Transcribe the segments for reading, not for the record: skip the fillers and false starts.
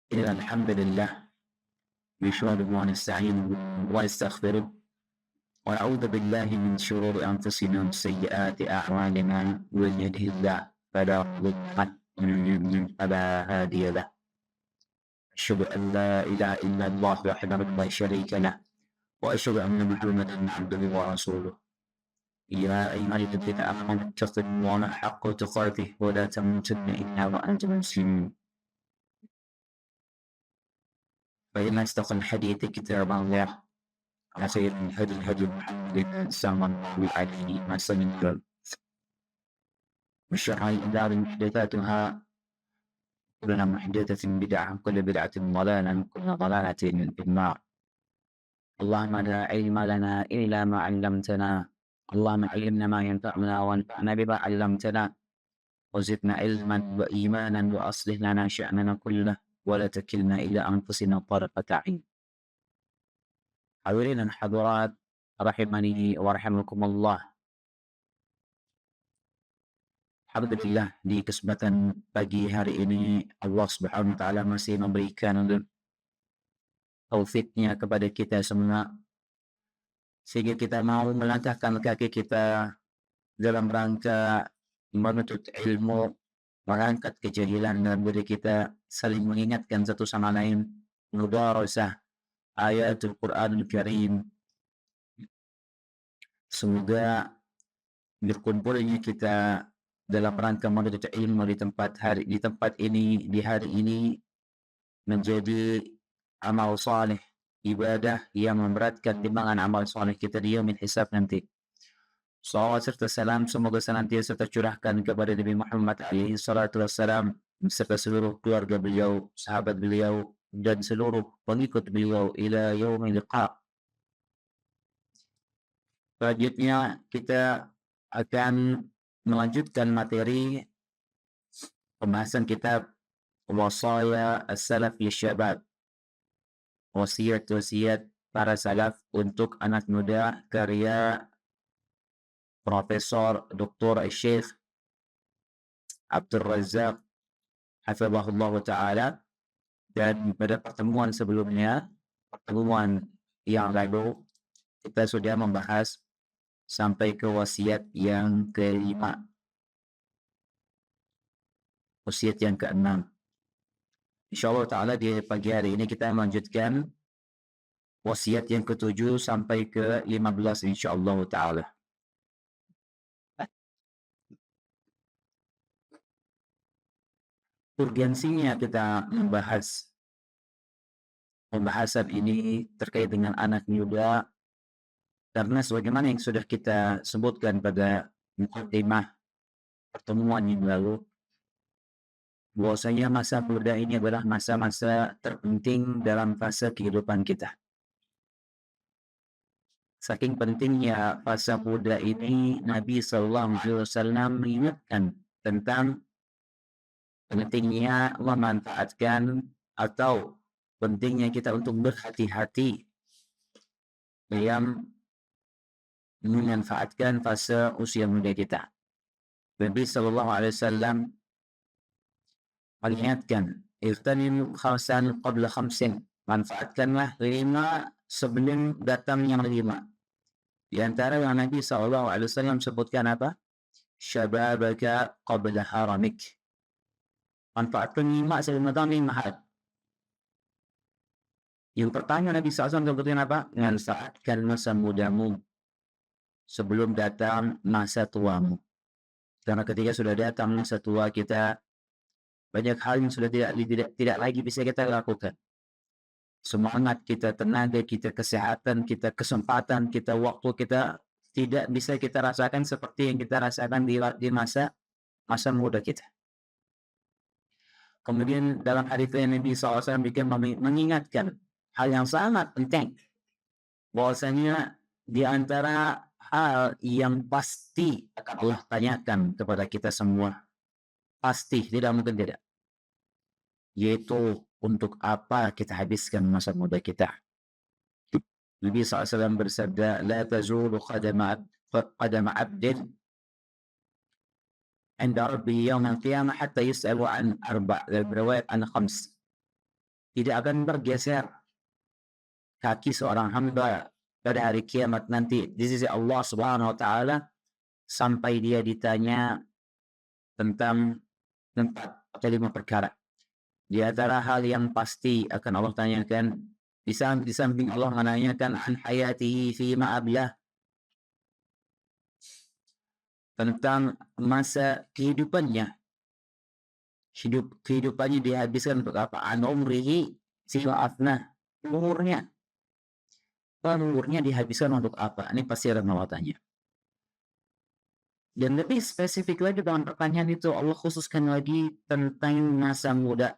إن الحمد لله نحمده ونستعينه ونستغفره ونعوذ بالله من شرور أنفسنا وسيئات أعمالنا من يهده الله فلا مضل له ومن يضلل فلا هادي له أشهد أن لا إله إلا الله وحده لا شريك له وأشهد أن محمدا عبده ورسوله يا أيها الذين آمنوا اتقوا الله حق تقاته ولا تموتن إلا وأنتم مسلمون فإن أصدق الحديث كتاب الله وخير الهدي هدي محمد صلى الله عليه وسلم وشر الأمور محدثاتها كل محدثة بدعة وكل بدعة ضلالة وكل ضلالة في النار اللهم لا علم لنا إلا ما علمتنا اللهم علمنا ما ينفعنا وانفعنا بما علمتنا وزدنا علما وإيمانا وأصلح لنا شأننا كله ولا تكلنا إلى أنفسنا طرفة عين. Hadirin dan hadirat rahimani wa rahimakumullah. Alhamdulillah di kesempatan pagi hari ini Allah Subhanahu wa taala masih memberikan taufiknya kepada kita semua sehingga kita mau melangkahkan kaki kita dalam rangka menuntut ilmu, mengangkat kejahilan dalam diri kita, saling mengingatkan satu sama lain, mudarasah ayatul Qur'anul Karim. Semoga berkumpulnya kita dalam rangka menuntut ilmu di tempat ini di hari ini menjadi amal saleh, ibadah yang memberatkan timbangan amal saleh kita di yaumil hisab nanti. Salawat serta salam semoga senantiasa tercurahkan kepada Nabi Muhammad alaihi salatu wassalam beserta seluruh keluarga beliau, sahabat beliau dan seluruh pengikut beliau ila yaumil liqa. Selanjutnya kita akan melanjutkan materi pembahasan kitab Wasaya As-Salaf Lisyabab, wasiat-wasiat para salaf untuk anak muda, karya Profesor Dr. Syekh Abdul Razak hafizahullah ta'ala. Dan pada pertemuan sebelumnya, pertemuan yang lalu, kita sudah membahas sampai ke wasiat yang kelima, wasiat yang keenam. InsyaAllah ta'ala di pagi hari ini kita melanjutkan wasiat yang ketujuh sampai ke 15 insyaAllah ta'ala. Urgensinya kita membahas pembahasan ini terkait dengan anak muda karena sebagaimana yang sudah kita sebutkan pada mukadimah pertemuan yang lalu, bahwasanya masa muda ini adalah masa-masa terpenting dalam fase kehidupan kita. Saking pentingnya fase muda ini, Nabi SAW mengingatkan tentang pentingnya memanfaatkan atau pentingnya kita untuk berhati-hati dalam memanfaatkan fase usia muda kita. Nabi SAW mengingatkan, "Ightanim khamsan qabla khamsin." Manfaatkanlah 5 sebelum datang yang 5. Di antara yang Nabi SAW sebutkan apa? Syababaka qabla haramik. Manfaatkan 5 sebelum datang 5 hal. Yang pertama Nabi SAW sebutkan apa? Manfaatkan masa mudamu sebelum datang masa tuamu. Karena ketika sudah datang masa tua kita, banyak hal yang sudah tidak lagi bisa kita lakukan. Semangat kita, tenaga kita, kesehatan kita, kesempatan kita, waktu kita tidak bisa kita rasakan seperti yang kita rasakan di masa muda kita. Kemudian dalam hadits Nabi SAW mengingatkan hal yang sangat penting, bahwasanya di antara hal yang pasti akan Allah tanyakan kepada kita semua, pasti, tidak mungkin tidak, yaitu untuk apa kita habiskan masa muda kita. Nabi SAW bersabda, "La tazulu qadama abdin inda rabbi yawm al-qiyamah hatta yus'alu an 4." Dalam riwayat an 5. tidak akan bergeser kaki seorang hamba pada hari kiamat nanti di sisi Allah Subhanahu wa taala sampai dia ditanya tentang 4 atau 5 perkara. Di antara hal yang pasti akan Allah tanyakan di samping Allah menanyakan an hayatihi fi ma ablah, tentang masa kehidupannya. Kehidupannya dihabiskan untuk apa? An umrihi fi ma afnah. Umurnya dihabiskan untuk apa? Ini pasti akan Allah tanya. Dan lebih spesifik lagi dalam pertanyaan itu, Allah khususkan lagi tentang masa muda.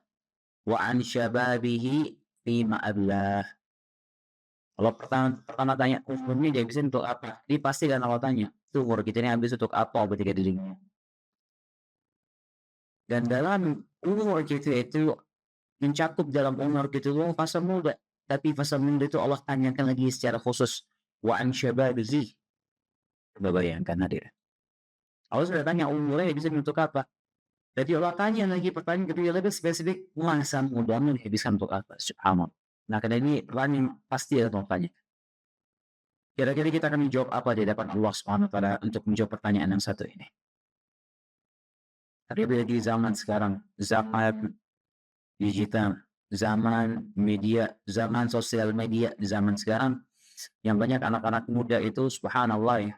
Wa an syababihi fima ablah. Allah pertama tanya umurnya dihabisin untuk apa? Ini pasti kan Allah tanya, itu umur kita ini habis untuk apa ketika di dunia. Dan dalam umur kita itu mencakup dalam umur kita itu fase muda. Tapi fase muda itu Allah tanyakan lagi secara khusus. Wa an syababihi. Coba bayangkan hadir. Allah sudah tanya umurnya bisa untuk apa. Jadi Allah tanya lagi pertanyaan kedua lebih spesifik, masa mudamu dihabiskan untuk apa? Subhanallah. Nah, karena ini pertanyaan pasti ada tanya. Kira-kira kita akan menjawab apa di depan Allah Subhanahu wa taala untuk menjawab pertanyaan yang satu ini. Tapi di zaman sekarang, zaman digital, zaman media, zaman sosial media, di zaman sekarang yang banyak anak-anak muda itu subhanallah ya,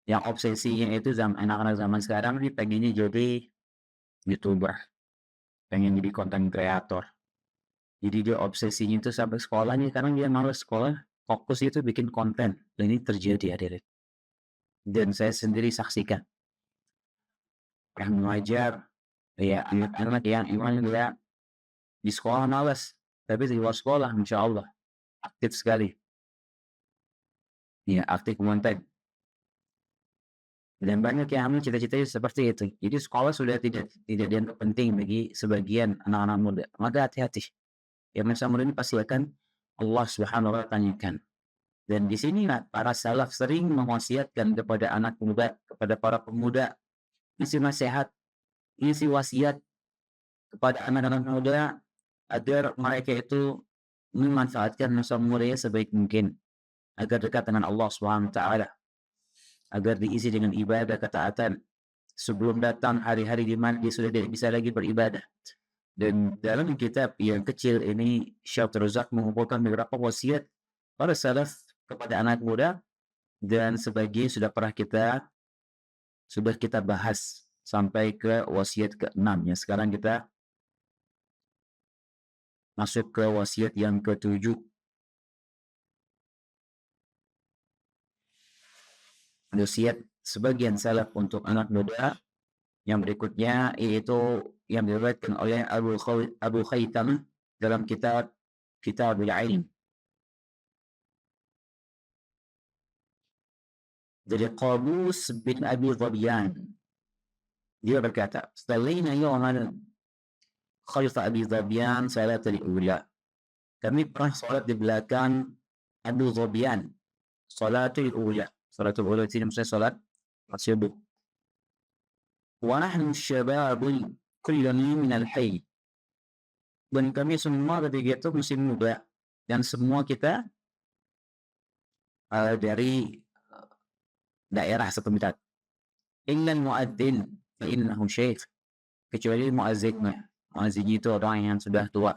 yang obsesinya itu anak-anak zaman sekarang ini pengennya jadi YouTuber, pengen jadi content creator. Jadi dia obsesinya itu sampai sekolahnya, sekarang dia malas sekolah, fokus itu bikin konten. Dan ini terjadi hadirin. Dan saya sendiri saksikan. Yang mengajar, ya anak-anak yang iman dia di sekolah malas, tapi di luar sekolah, insya Allah aktif sekali. Ya, aktif konten. Dan banyak yang ambil cita-citanya seperti itu. Jadi sekolah sudah tidak dianggap penting bagi sebagian anak-anak muda. Maka hati-hati. Ya masa muda ini pasti akan Allah Subhanahu wa taala tanyakan. Dan di sini para salaf sering mewasiatkan kepada anak muda, kepada para pemuda, isi nasihat, isi wasiat kepada anak-anak muda agar mereka itu memanfaatkan masa mudanya sebaik mungkin agar dekat dengan Allah Subhanahu wa taala, agar diisi dengan ibadah ketaatan sebelum datang hari-hari di mana dia sudah tidak bisa lagi beribadah. Dan dalam kitab yang kecil ini Syekh Razak mengumpulkan beberapa wasiat para salaf kepada anak muda, dan sebagian sudah kita bahas sampai ke wasiat ke-6 ya. Sekarang kita masuk ke wasiat yang ke-7. Wasiat sebagian salaf untuk anak muda yang berikutnya, yaitu yang diriwayatkan oleh Abu Khaitam dalam kitab Al-Ilm. Dari Qabus bin Abi Dhabian, dia berkata, "Sallaina yawman khalfa Abi Dhabian salatul ula." Kami pernah salat di belakang Abu Dhabian salatul ula. Salatul ula itu maksudnya salat subuh. Wa nahnu syababun kulluna min al-hayy. Dan kami semua ketika itu masih muda, dan semua kita dari daerah setempat. Illa al-muadzin fa innahu syekh. Kecuali muazzin itu orang yang sudah tua.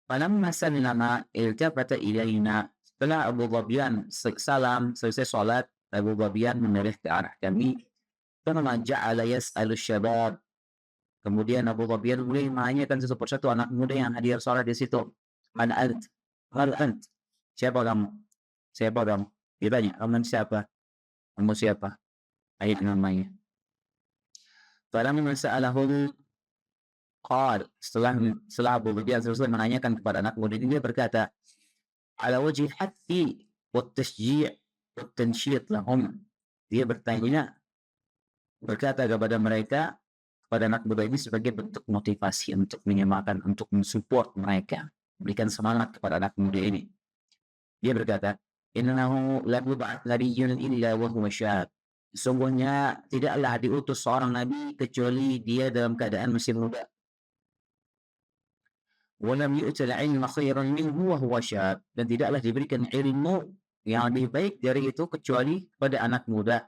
Falamma sallama iltafata ilayna. Setelah Abu Dhabian salam selesai salat, Abu Dhabian menoleh ke arah kami. Thumma ja'ala yas'alu syabab. Kemudian Abu Dhabian mulai menanyakan satu persatu anak muda yang hadir salat di situ. Man ant? Hal ant? Siapa kamu? Siapa kamu? Dia tanya, kamu siapa? Kamu siapa? Ayat namanya. Falamma sa'alahu qal. Setelah Abu Dhabian selesai menanyakan kepada anak muda ini, dia berkata, ala wajhi hatti wa tashji' wa tansyiat lahum. Dia berkata kepada mereka, kepada anak muda ini sebagai bentuk motivasi untuk menyemangatkan, untuk mensupport mereka, berikan semangat kepada anak muda ini. Dia berkata, innahu la yub'ats nabiyyun illa wa huwa syab. Sungguhnya tidaklah diutus seorang nabi kecuali dia dalam keadaan masih muda. Walam yu'tal ilma khairan minhu wa huwa syab. Dan tidaklah diberikan ilmu yang lebih baik dari itu kecuali pada anak muda.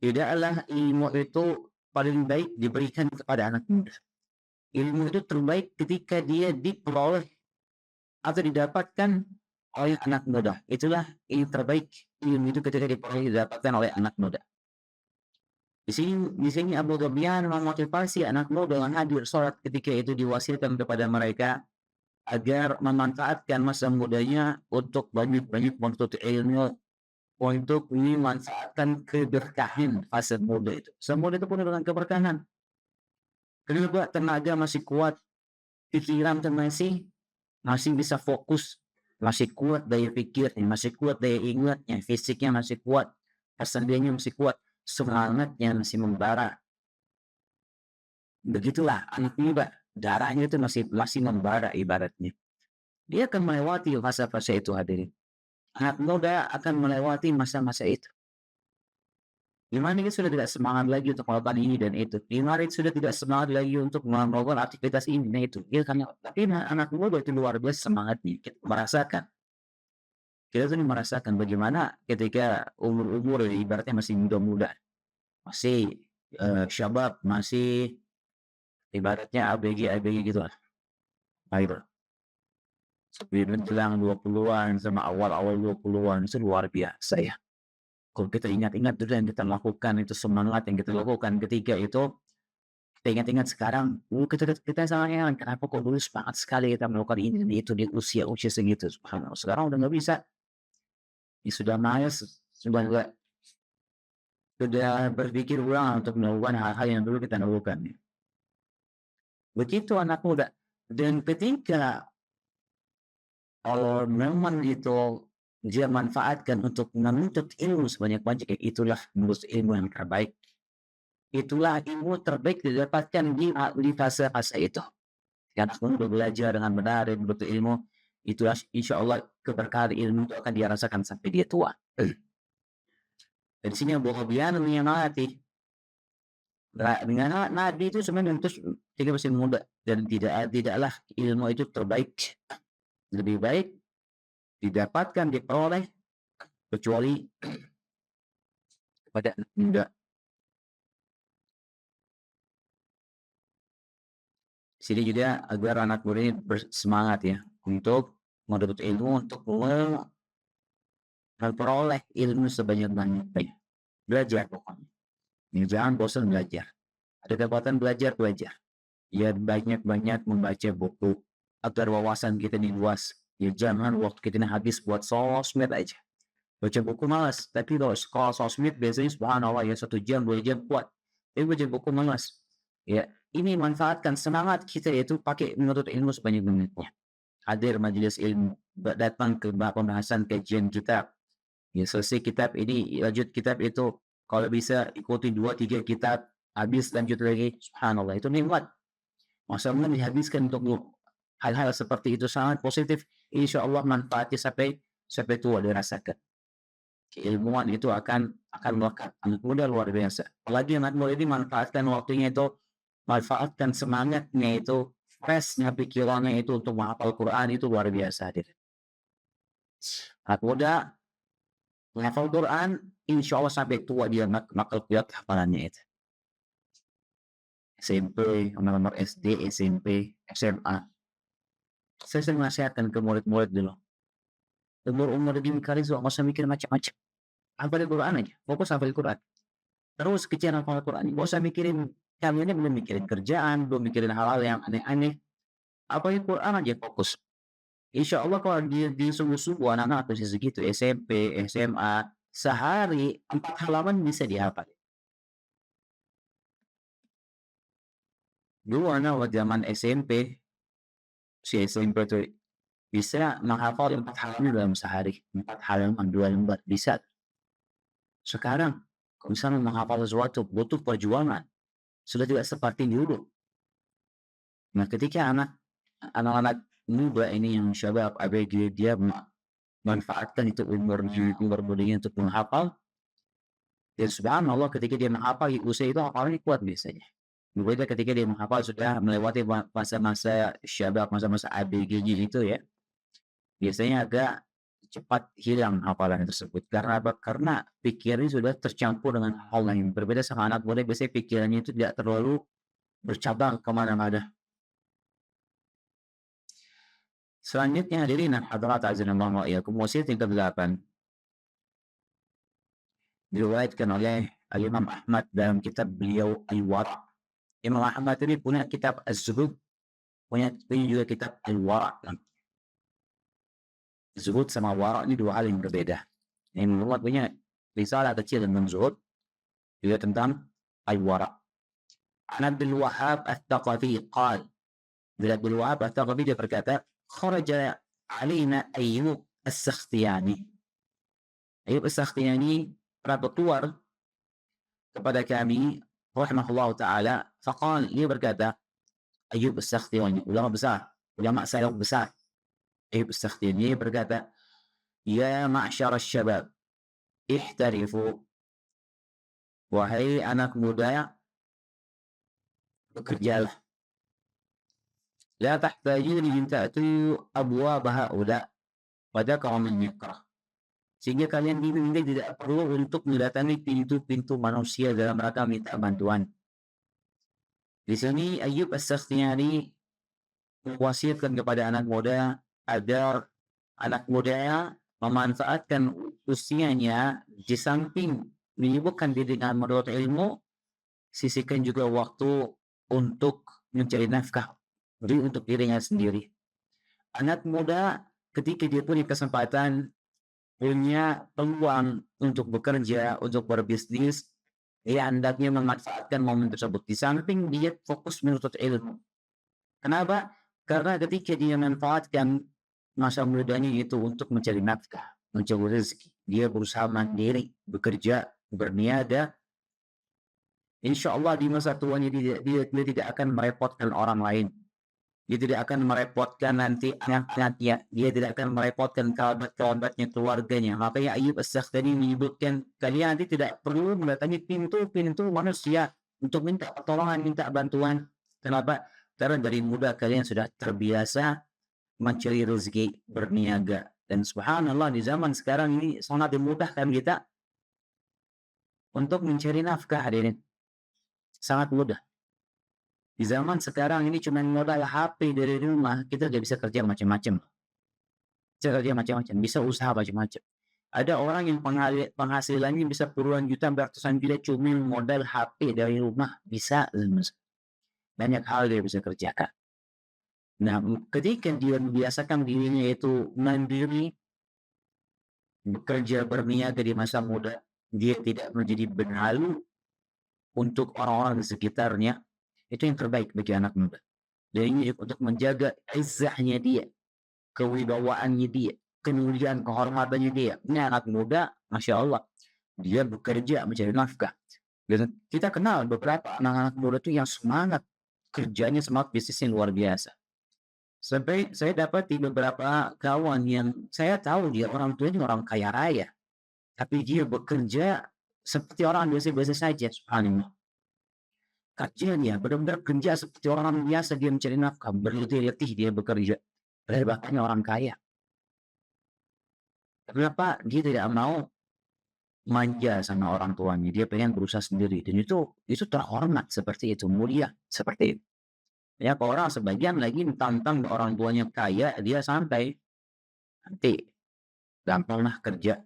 Tidaklah ilmu itu paling baik diberikan kepada anak muda. Ilmu itu terbaik ketika dia diperoleh atau didapatkan oleh anak muda. Itulah ilmu terbaik. Ilmu itu ketika diperoleh didapatkan oleh anak muda. Di sini Abu Dhibyan memotivasi anak muda dengan hadir sholat ketika itu diwasilkan kepada mereka agar memanfaatkan masa mudanya untuk banyak-banyak menuntut ilmu, untuk memanfaatkan keberkahan fase muda itu. Semuda itu penuh dengan keberkahan. Kedua, tenaga masih kuat, pikiran masih bisa fokus, masih kuat daya pikirnya, masih kuat daya ingatnya, fisiknya masih kuat, kesadarannya masih kuat, semangatnya masih membara. Begitulah anak muda, darahnya itu masih membara ibaratnya. Dia akan melewati fase-fase itu, hadirin. Anak muda akan melewati masa-masa itu. Di mana dia sudah tidak semangat lagi untuk melakukan ini dan itu. Di mana dia sudah tidak semangat lagi untuk melakukan aktivitas ini dan itu. Ya, karena tapi anak muda itu luar biasa semangatnya. Kita merasakan bagaimana ketika umur ibaratnya masih muda-muda, masih syabab, masih ibaratnya ABG gitu lah. Baik. Sebelum menjelang 20-an sama awal-awal 20-an itu luar biasa ya. Kalau kita ingat-ingat dulu yang kita lakukan, itu semangat yang kita lakukan ketika itu, kita ingat-ingat sekarang, kita sangat heran kenapa kok dulu semangat sekali kita melakukan ini dan itu di usia segitu. Subhanallah. Sekarang udah nggak bisa. Ya, sudah malas, sudah berpikir ulang untuk melakukan hal-hal yang dulu kita lakukan. Begitu anak muda. Dan ketika kalau memang itu dia manfaatkan untuk menuntut ilmu sebanyak-banyaknya, itulah menurut ilmu yang terbaik. Itulah ilmu terbaik didapatkan di fase-fase itu. Yang untuk belajar dengan benar dan betul ilmu, itulah insya Allah keberkahan ilmu itu akan dirasakan sampai dia tua. Dari sini Abu Dhibyan menyemangati dengan Nabi itu sebenarnya itu tidak masih muda dan tidaklah ilmu itu terbaik, lebih baik didapatkan diperoleh kecuali pada anak muda. Sini juga agar anak muda ini bersemangat ya untuk menuntut ilmu, untuk memperoleh ilmu sebanyak-banyaknya. Belajar pokoknya. Jangan bosan belajar. Ada kesempatan belajar. Ya banyak-banyak membaca buku agar wawasan kita ini luas. Ya jangan waktu kita ini habis buat sosmed aja. Baca buku malas, tapi kalau sosmed biasanya subhanallah ya 1 jam 2 jam kuat. Tapi baca buku malas. Ya, ini manfaatkan semangat kita itu pakai menuntut ilmu sebanyak-banyaknya. Hadir majelis ilmu, datang ke pembahasan kajian kitab. Ya selesai kitab ini, lanjut kitab itu kalau bisa ikuti 2-3 kitab, habis lanjut lagi. Subhanallah, itu nikmat. Maksudnya dihabiskan untuk hal-hal seperti itu sangat positif. Insya Allah manfaatnya sampai tua dirasakan. Keilmuan itu akan melekat. Anak muda luar biasa. Apalagi anak muda ini manfaatkan waktunya itu, manfaatkan semangatnya itu, freshnya pikirannya itu untuk menghafal Quran itu luar biasa. Anak muda menghafal Quran, insya Allah sampai tua dia nakal kuat hafalannya itu. SMP, anak-anak SD, SMP, SMA. Saya sering nasihatkan ke murid-murid dulu. Umur begini kali nggak usah mikir macam-macam. Hafal Quran aja, fokus hafal Quran. Terus kecil hafal Quran, nggak usah mikirin, kalian belum mikirin kerjaan, belum mikirin hal-hal yang aneh-aneh. Hafal Quran aja fokus. Insya Allah kalau di sungguh-sungguh anak-anak usia segitu, SMP, SMA, sehari 4 halaman bisa dihafal. Dulu anak zaman SMP, si SMP itu bisa menghafal 4 halaman dalam sehari, 4 halaman 2 lembar bisa. Sekarang kalau misalnya menghafal sesuatu butuh perjuangan, sudah tidak seperti dulu. Nah ketika anak-anak muda ini yang syabab ABG dia manfaatkan itu umur mudanya untuk menghafal, dan subhanallah ketika dia menghafal di usia itu hafalannya kuat biasanya. Berbeda ketika dia menghafal sudah melewati masa-masa syabab, masa-masa ABG itu ya, biasanya agak cepat hilang hafalan tersebut. Karena apa? Karena pikirannya sudah tercampur dengan hal lain. Berbeda sama anak muda, biasanya pikirannya itu tidak terlalu bercabang kemana-mana. Selanjutnya hadirin hadirat azanallahu wa iyyakum, wasiat yang ke-8 diriwayatkan oleh Imam Ahmad dalam kitab beliau Al-Wara'. Imam Ahmad ini punya kitab Az-Zuhud, punya juga kitab Al-Wara'. Zuhud sama wara' ini dua hal yang berbeda. Imam Ahmad punya risalah kecil tentang zuhud, juga tentang Al-Wara'. An Abdul Wahhab Al-Thaqafi qala, dari Abdul Wahhab Al-Thaqafi dia berkata, kharaja alaina Ayyub As-Sakhtiyani. Ayyub As-Sakhtiyani pernah keluar kepada kami rahimahullah ta'ala, faqal, dia berkata, Ayyub As-Sakhtiyani, ulama besar, ulama salaf besar, Ayyub As-Sakhtiyani berkata, ya ma'syar syabab, ihtarifu, wahai anak muda, bekerjalah. La tahtajun in ta'tu abwab haula wa dhakara min yakrah. Sehingga kalian diminta tidak perlu untuk mendatangi pintu-pintu manusia dalam rangka minta bantuan. Di sini Ayyub As-Sakhtiyani mewasiatkan kepada anak muda agar anak mudanya memanfaatkan usianya, di samping menyibukkan diri dengan menuntut ilmu, sisihkan juga waktu untuk mencari nafkah untuk dirinya sendiri. Anak muda ketika dia punya kesempatan, punya peluang untuk bekerja, untuk berbisnis, dia hendaknya memanfaatkan momen tersebut. Di samping dia fokus menuntut ilmu. Kenapa? Karena ketika dia memanfaatkan masa mudanya itu untuk mencari nafkah, mencari rezeki, dia berusaha mandiri, bekerja, berniaga, insya Allah di masa tuanya dia tidak akan merepotkan orang lain. Dia tidak akan merepotkan nanti anak-anaknya, dia tidak akan merepotkan kerabat-kerabatnya, keluarganya. Makanya Ayyub As-Sakhtiyani menyebutkan, kalian nanti tidak perlu mendatangi pintu-pintu manusia untuk minta pertolongan, minta bantuan. Kenapa? Karena dari muda kalian sudah terbiasa mencari rezeki, berniaga. Dan subhanallah, di zaman sekarang ini sangat dimudahkan kita untuk mencari nafkah, hadirin. Sangat mudah. Di zaman sekarang ini cuma modal HP dari rumah, kita udah bisa kerja macam-macam. Bisa usaha macam-macam. Ada orang yang penghasilannya bisa puluhan juta, ratusan juta cuma modal HP dari rumah, bisa. Banyak hal dia bisa kerjakan. Nah, ketika dia membiasakan dirinya itu mandiri, bekerja, berniaga di masa muda, dia tidak menjadi benalu untuk orang-orang di sekitarnya, itu yang terbaik bagi anak muda. Dan ini untuk menjaga izzahnya dia, kewibawaannya dia, kemuliaan, kehormatannya dia. Ini anak muda, Masya Allah, dia bekerja mencari nafkah. Dan kita kenal beberapa anak-anak muda itu yang semangat kerjanya, semangat bisnisnya luar biasa. Sampai saya dapat di beberapa kawan yang saya tahu dia orang tuanya orang kaya raya, tapi dia bekerja seperti orang biasa-biasa saja, subhanallah. Kerjanya benar-benar kerja seperti orang biasa, dia mencari nafkah, berletih-letih dia bekerja, bahkan orang kaya. Kenapa? Dia tidak mau manja sama orang tuanya, dia pengen berusaha sendiri, dan itu terhormat seperti itu, mulia seperti itu. Ya, orang sebagian lagi tantang orang tuanya kaya, dia santai, nanti gampang lah kerja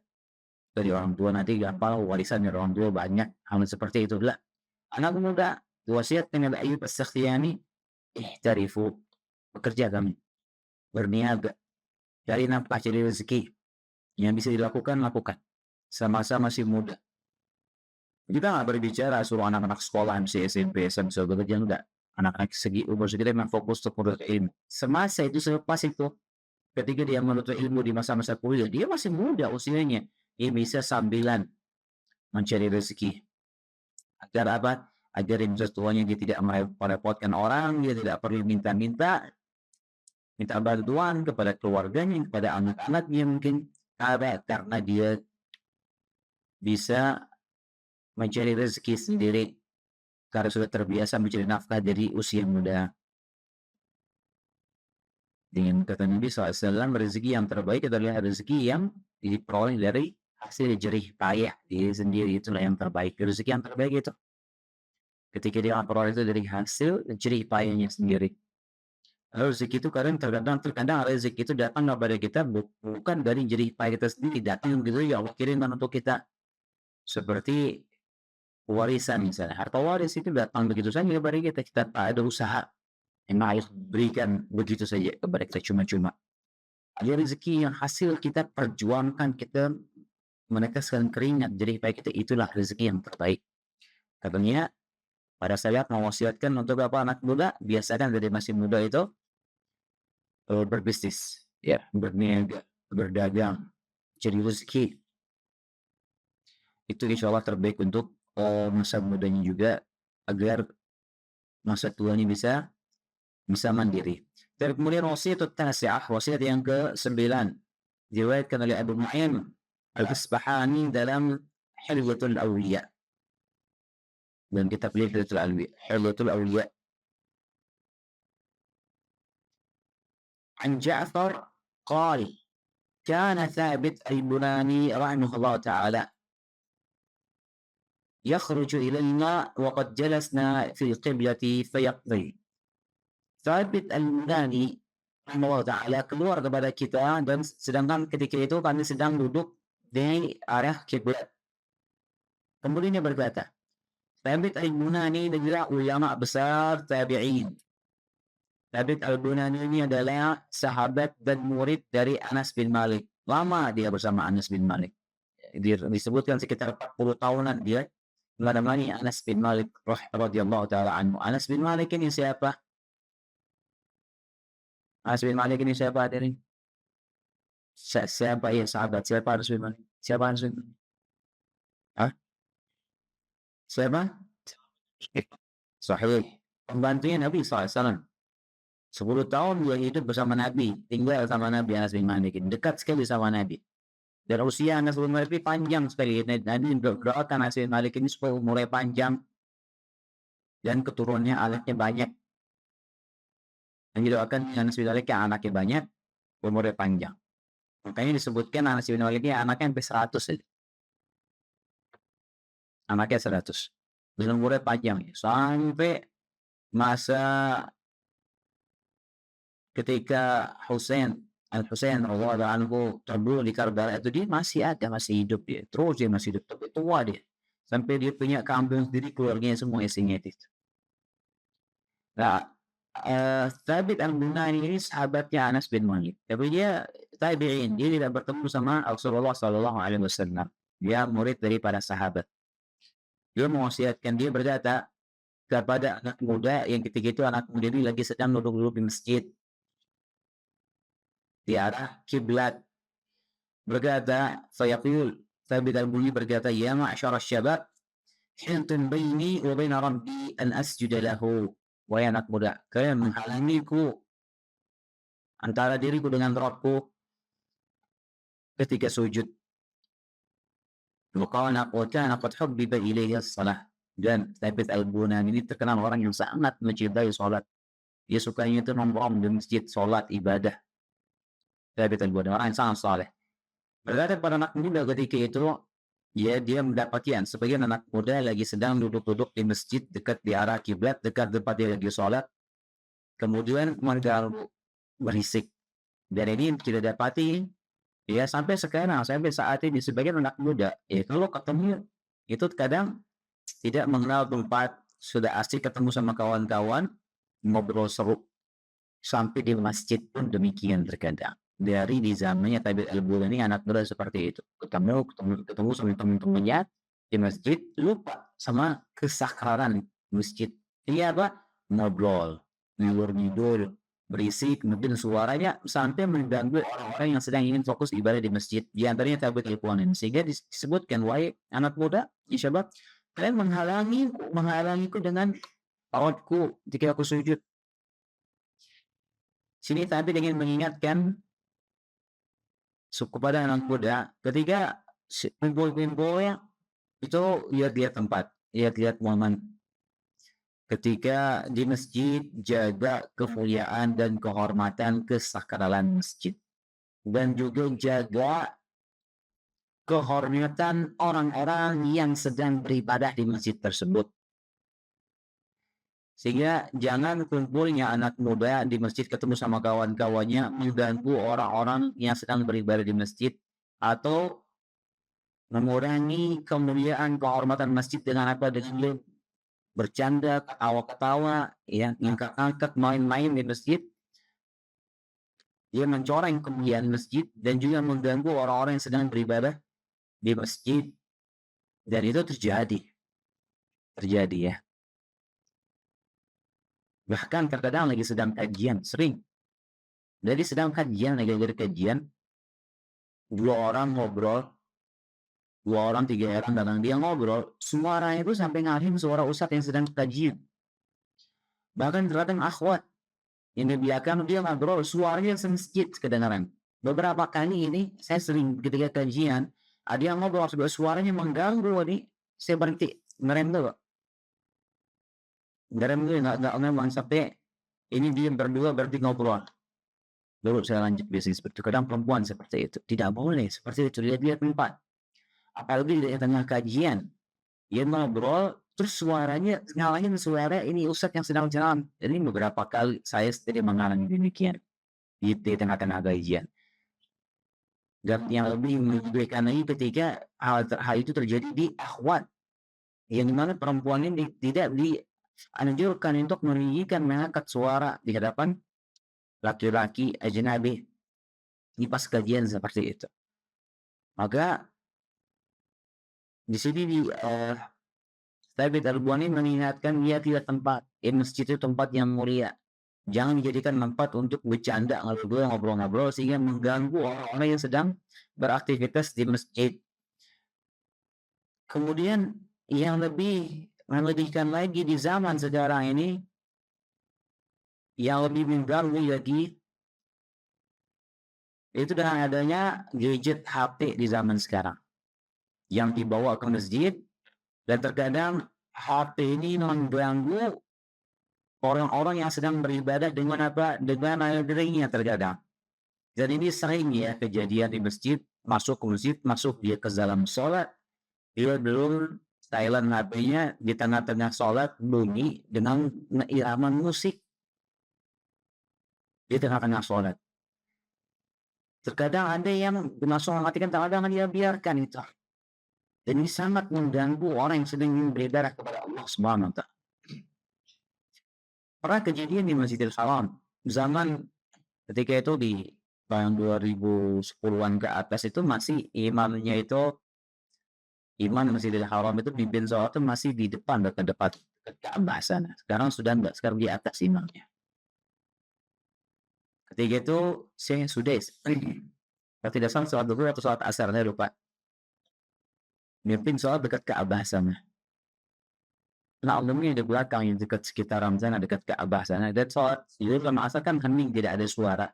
dari orang tua, nanti gampang warisan dari orang tua banyak, hal seperti itulah. Anak muda, wasiatnya Nabi Ayyub As-Sakhtiyani, ihtarifu, bekerja kami, berniaga, cari nafkah, cari rezeki, yang bisa dilakukan, lakukan, sama-sama masih muda. Kita nggak berbicara suruh anak-anak sekolah, MC, SMP, SMA, bekerja, enggak. Anak-anak segi umur segitu memang fokus untuk menuntut ilmu. Semasa itu, selepas itu, ketika dia menuntut ilmu di masa-masa kuliah, dia masih muda usianya, dia bisa sambilan mencari rezeki. Agar apa? Agar di masa tuanya dia tidak merepotkan orang, dia tidak perlu minta bantuan kepada keluarganya, kepada anak-anaknya mungkin, karena dia bisa mencari rezeki sendiri. karena sudah terbiasa mencari nafkah dari usia muda. Dengan kata Nabi SAW, rezeki yang terbaik adalah rezeki yang diperoleh dari hasil jerih payah diri sendiri, itulah yang terbaik. Rezeki yang terbaik itu ketika dia memperoleh itu dari hasil jerih payahnya sendiri. Lalu rezeki itu terkadang rezeki itu datang kepada kita bukan dari jerih payah kita sendiri, datang gitu ya Allah kirimkan untuk kita, seperti warisan misalnya. Harta waris itu datang begitu saja kepada kita, kita tak ada usaha yang harus berikan begitu saja kepada kita cuma-cuma. Ada rezeki yang hasil kita perjuangkan, kita meneteskan keringat jerih payah kita, itulah rezeki yang terbaik. Katanya pada saya mewasiatkan untuk apa anak muda, biasakan dari masih muda itu berbisnis, ya, berniaga, berdagang, cari rezeki. Itu insya Allah terbaik untuk masa mudanya juga, agar masa tuanya bisa mandiri. Dan kemudian wasiat yang ke-9 diriwayatkan oleh Abu Nu'aim Al-Asbahani dalam Hilyatul Awliya, dan kitab Hilyatul Awliya. عن جعفر قال كان ثابت البناني رحمه الله تعالى يخرج إلينا وقد جلسنا في القبلة فيقضي. Thabit al-Bunani rahimahullah ta'ala keluar kepada kita, dan sedangkan ketika itu kami sedang duduk di arah kiblat. Kemudian dia berkata, Thabit al-Bunani adalah ulama besar tabi'in. Thabit al-Bunani ini adalah sahabat dan murid dari Anas bin Malik. Lama dia bersama Anas bin Malik. Disebutkan sekitar 40 tahunan dia menemani Anas bin Malik radhiyallahu ta'ala anhu. Anas bin Malik ini siapa? Anas bin Malik ini siapa hadirin? Siapa ya sahabat? Siapa Anas bin Malik? Siapa Anas bin Malik? Hah? Siapa? Sahih. Pembantunya Nabi SAW. 10 tahun dia hidup bersama Nabi, tinggal sama Nabi. Anas bin Malik ini dekat sekali sama Nabi. Dan usia Anas bin Malik ini panjang sekali. Nabi doakan Anas bin Malik ini supaya umurnya panjang dan keturunannya anaknya banyak. Dan didoakan Anas bin Malik anaknya banyak, umurnya panjang. Makanya disebutkan Anas bin Malik ini anaknya sampai 100 saja. Anaknya 100. Dan umurnya panjang. Sampai masa ketika Al-Husain radhiyallahu anhu terbunuh di Karbala itu, dia masih hidup dia. Terus dia masih hidup, tapi tua dia. Sampai dia punya kambing sendiri, keluarganya semua isinya itu. Nah, Thabit al-Bunani ini sahabatnya Anas bin Malik. Tapi dia tabi'in, dia tidak bertemu sama Rasulullah SAW. Dia murid daripada sahabat. Dia mewasiatkan, dia berkata kepada anak muda yang ketika itu anak muda ini lagi sedang duduk-duduk di masjid di arah kiblat. Berkata, fayaqul, Thabit al-Bunani berkata, ya ma'syar syabab, hintun baini wa baina rabbi an asjuda lahu. Wahai anak muda, kalian menghalangiku antara diriku dengan Rabbku ketika sujud. Wakana qad hubbiba ilayhi as-salah. Dan Thabit al-Bunani ini terkenal orang yang sangat mencintai salat. Dia sukanya itu nongkrong di masjid, salat, ibadah. Thabit al-Bunani orang yang sangat saleh. Berkata kepada anak muda ketika itu, dia mendapati sebagian anak muda lagi sedang duduk-duduk di masjid dekat di arah kiblat, dekat tempat dia lagi sholat. Kemudian mengganggu, berisik. Dan ini kita dapati ya sampai sekarang, sampai saat ini sebagian anak muda ya kalau ketemu itu kadang tidak mengenal tempat, sudah asik ketemu sama kawan-kawan, ngobrol seru. Sampai di masjid pun demikian terkadang. Dari di zamannya Thabit al-Bunani anak muda seperti itu, ketemu sama teman-temannya di masjid, lupa sama kesakraran masjid. Dia apa? Ngobrol, ngibur-ngibur, berisik, mungkin suaranya sampai mengganggu orang-orang yang sedang ingin fokus ibadah di masjid. Di antaranya Thabit al-Bunani. Sehingga disebutkan, wahai anak muda, insyaallah kalian menghalangiku dengan pautku jika aku sujud. Sini Thabit ingin mengingatkan kepada anak muda, ketika kumpul-kumpulnya itu lihat-lihat tempat, lihat-lihat momen. ketika di masjid jaga kemuliaan dan kehormatan kesakralan masjid, dan juga jaga kehormatan orang-orang yang sedang beribadah di masjid tersebut. Sehingga jangan kumpulnya anak muda di masjid ketemu sama kawan-kawannya mengganggu orang-orang yang sedang beribadah di masjid, atau mengurangi kemuliaan kehormatan masjid dengan apa? Dengan bercanda, ketawa-ketawa, ya, ngangkat-ngangkat, main-main di masjid. Dia mencoreng kemuliaan masjid dan juga mengganggu orang-orang yang sedang beribadah di masjid. Dan itu terjadi ya. Bahkan terkadang lagi sedang kajian, sering. Jadi sedang kajian, lagi kajian, dua orang ngobrol, 2 orang 3 orang datang, dia ngobrol, suaranya itu sampai ngalahin suara ustadz yang sedang kajian. Bahkan terkadang akhwat yang di belakang dia ngobrol, suaranya sedikit kedengaran. Beberapa kali ini saya sering ketika kajian ada yang ngobrol suaranya mengganggu, nih saya berhenti ngerem dulu, nggak ngomong sampai ini dia berdua berarti ngobrol dulu saya lanjut bisnis. Seperti kadang perempuan seperti itu tidak boleh seperti itu, dia tempat apalagi di tengah kajian dia ngobrol terus suaranya ngalahin suara ini ustadz yang sedang jalan. Jadi beberapa kali saya sendiri mengalami demikian di tengah-tengah kajian. Dan yang lebih mengejutkan lagi ketika hal itu terjadi di akhwat, yang dimana perempuan ini tidak dianjurkan untuk meninggikan mengangkat suara di hadapan laki-laki ajnabi di pas kajian seperti itu. Maka di sini Thabit Al-Bunani mengingatkan dia tidak tempat, masjid itu tempat yang mulia. Jangan dijadikan tempat untuk bercanda, ngobrol-ngobrol sehingga mengganggu orang-orang yang sedang beraktivitas di masjid. Kemudian yang lebih melebihkan lagi di zaman sekarang ini, yang lebih mengganggu lagi itu dengan adanya gadget HP di zaman sekarang yang dibawa ke masjid, dan terkadang HP ini mengganggu orang-orang yang sedang beribadah dengan apa? Dengan dirinya terkadang. Dan ini sering ya kejadian di masjid, masuk ke masjid, masuk dia ke dalam sholat, dia belum silent HP-nya di tengah-tengah sholat bunyi dengan irama musik di tengah-tengah sholat. Terkadang ada yang langsung mematikan, terkadang dia biarkan itu. Dan ini sangat mengganggu orang yang sedang beribadah kepada Allah Subhanahu wa Ta'ala. Pernah kejadian di Masjidil Haram zaman ketika itu di tahun 2010-an ke atas itu masih imamnya itu, imam Masjidil Haram itu pimpin sholat itu masih di depan dekat Ka'bah sana. Sekarang sudah enggak, sekarang di atas imamnya. Ketika itu saya sudah tidak salah sholat zuhur atau sholat asar, saya lupa. Mimpin sholat dekat Ka'bah sana. Nah, umumnya di belakang yang dekat sekitaran sana, dekat Ka'bah sana, dan sholat itu sama asar kan hening, tidak ada suara.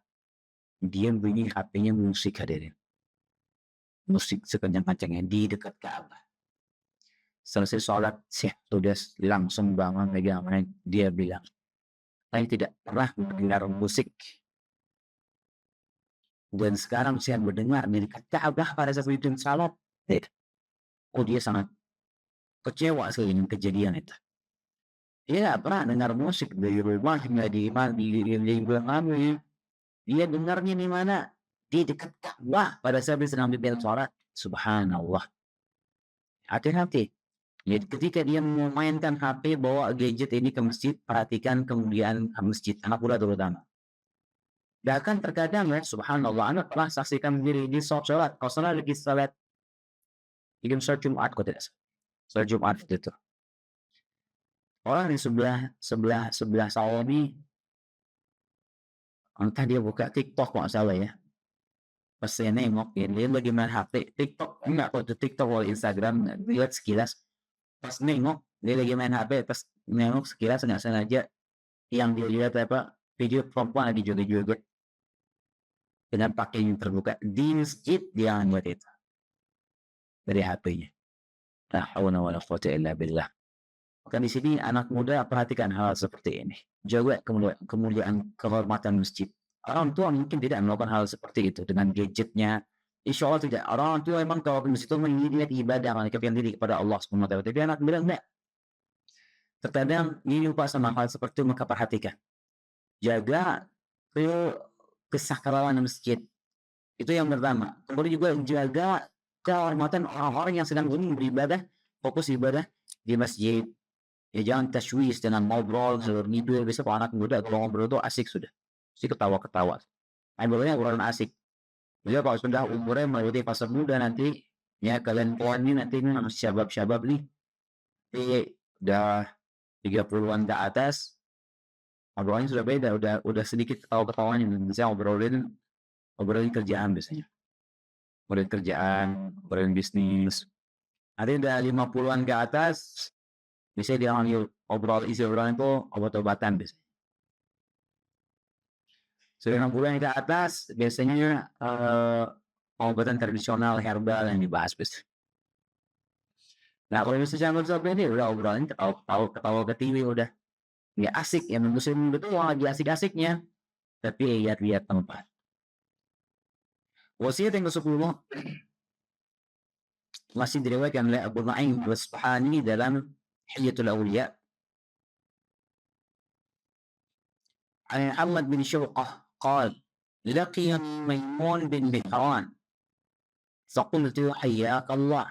Dia bunyi HP-nya musik, hadirin. Musik sekencang-kencangnya di dekat Ka'bah. Selesai sholat, sudah langsung bangun pegangan. Dia bilang, saya tidak pernah mendengar musik. Dan sekarang saya mendengar di dekat Ka'bah pada saat itu sholat. Oh, dia sangat kecewa sekali dengan kejadian itu. Dia tidak pernah dengar musik dari rumah, di mana. Dia dengarnya di mana? Di dekat Ka'bah pada saat dia sedang pimpin sholat. Subhanallah. Hati-hati. Jadi ketika dia memainkan HP, bawa gadget ini ke masjid, perhatikan kemudian masjid, anak muda terutama. Bahkan terkadang ya, subhanallah, anak pernah saksikan diri di sholat. Kalau sholat lagi sholat, bikin sholat Jumat, kok tidak sholat Jumat itu. Orang di sebelah saya ini, entah dia buka TikTok nggak salah ya. Pas saya nengok, dia lagi main HP, TikTok, enggak kok itu TikTok atau Instagram, lihat sekilas. Pas nengok, dia lagi main HP, pas nengok sekilas nggak sengaja, yang dia lihat apa, video perempuan lagi joget-joget dengan pakaian terbuka di masjid, dia buat itu dari HP-nya. La haula wala quwwata illa billah. Maka di sini anak muda perhatikan hal seperti ini. Jaga kemuliaan kehormatan masjid. Orang tua mungkin tidak melakukan hal seperti itu dengan gadgetnya. Insya Allah tidak. Orang tua memang kalau ke masjid itu mengingat ibadah, mendekatkan diri kepada Allah Subhanahu wa taala. Tapi anak muda enggak. Terkadang ini lupa sama hal seperti itu, maka perhatikan. Jaga kesakralan masjid. Itu yang pertama. Kemudian juga jaga kehormatan orang-orang yang sedang beribadah, fokus ibadah di masjid. Ya jangan tashwis dengan ngobrol ngalur ngidul. Biasa kalau anak muda kalau ngobrol itu asik sudah. Mesti ketawa-ketawa. Ngobrolnya obrolan asik. Jadi kalau sudah umurnya melewati fase muda nanti, ya kalian kawan ini nanti masih syabab-syabab nih. Jadi udah 30-an ke atas, obrolannya sudah beda, udah sedikit ketawa-ketawanya. Misalnya ngobrolin kerjaan biasanya. Ngobrolin kerjaan, ngobrolin bisnis. Nanti udah 50-an ke atas, biasanya dia panggil isi obrolan itu obat-obatan biasanya. Sudah 60-an ke atas, biasanya obatan tradisional herbal yang dibahas biasanya. Nah kalau misalnya ini udah obrolan ketawa ke TV udah. Ya asik, ya muslim itu lagi asik-asiknya. Tapi lihat-lihat tempat. Wasiat yang ke-10 masih diriwayatkan oleh Abu Nu'aim al-Asbahani dalam Hilyatul Awliya. Ahmad bin Syuqah قال لقي ميمون بن مهران فقلت حياك الله.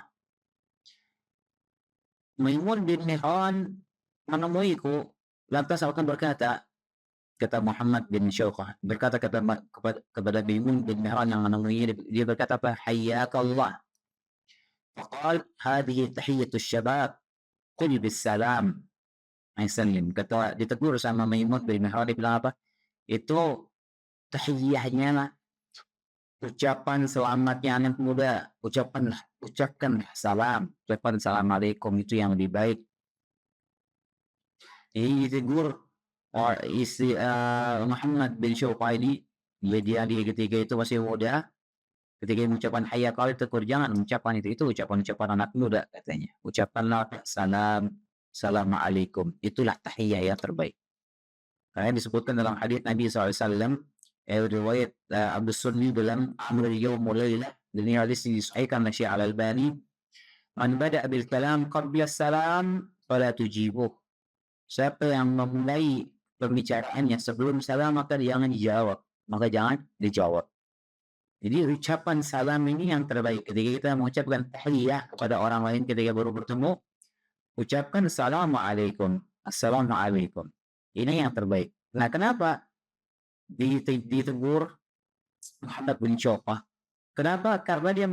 Maimun bin Mihran menemuiku, lantas aku berkata, kata Muhammad bin Syuqah, berkata kepada Maimun bin Mihran yang menemui dia berkata apa? Hayyakallah. Faqal hadhihi tahiyatus syabab qul bisalam. Aisalim. Kata ditegur sama Maimun bin Mihran, dia bilang apa? Itu tahiyahnya ucapan selamatnya anak muda, ucapkan salam, ucapan assalamualaikum itu yang lebih baik. Ini ditegur istri Muhammad bin Syuqah ini, dia di ketika itu masih muda, ketika mengucapkan hayya kali tegur, jangan mengucapkan itu ucapan anak muda katanya. Ucapkanlah salam, assalamualaikum, itulah tahiyah yang terbaik. Karena disebutkan dalam hadis Nabi SAW, riwayat Abdul Sunni dalam Amr Yawm Mulailah, dan ini hadis disahihkan oleh Syekh Al-Albani, man bada' bil kalam qabla salam fala tujibuh. Siapa yang memulai pembicaraannya sebelum salam maka jangan dijawab. Jadi ucapan salam ini yang terbaik. Ketika kita mengucapkan tahiyah kepada orang lain ketika baru bertemu, ucapkan assalamualaikum. Ini yang terbaik. Nah, kenapa ditegur Muhammad bin Syuqah? Kenapa? Karena dia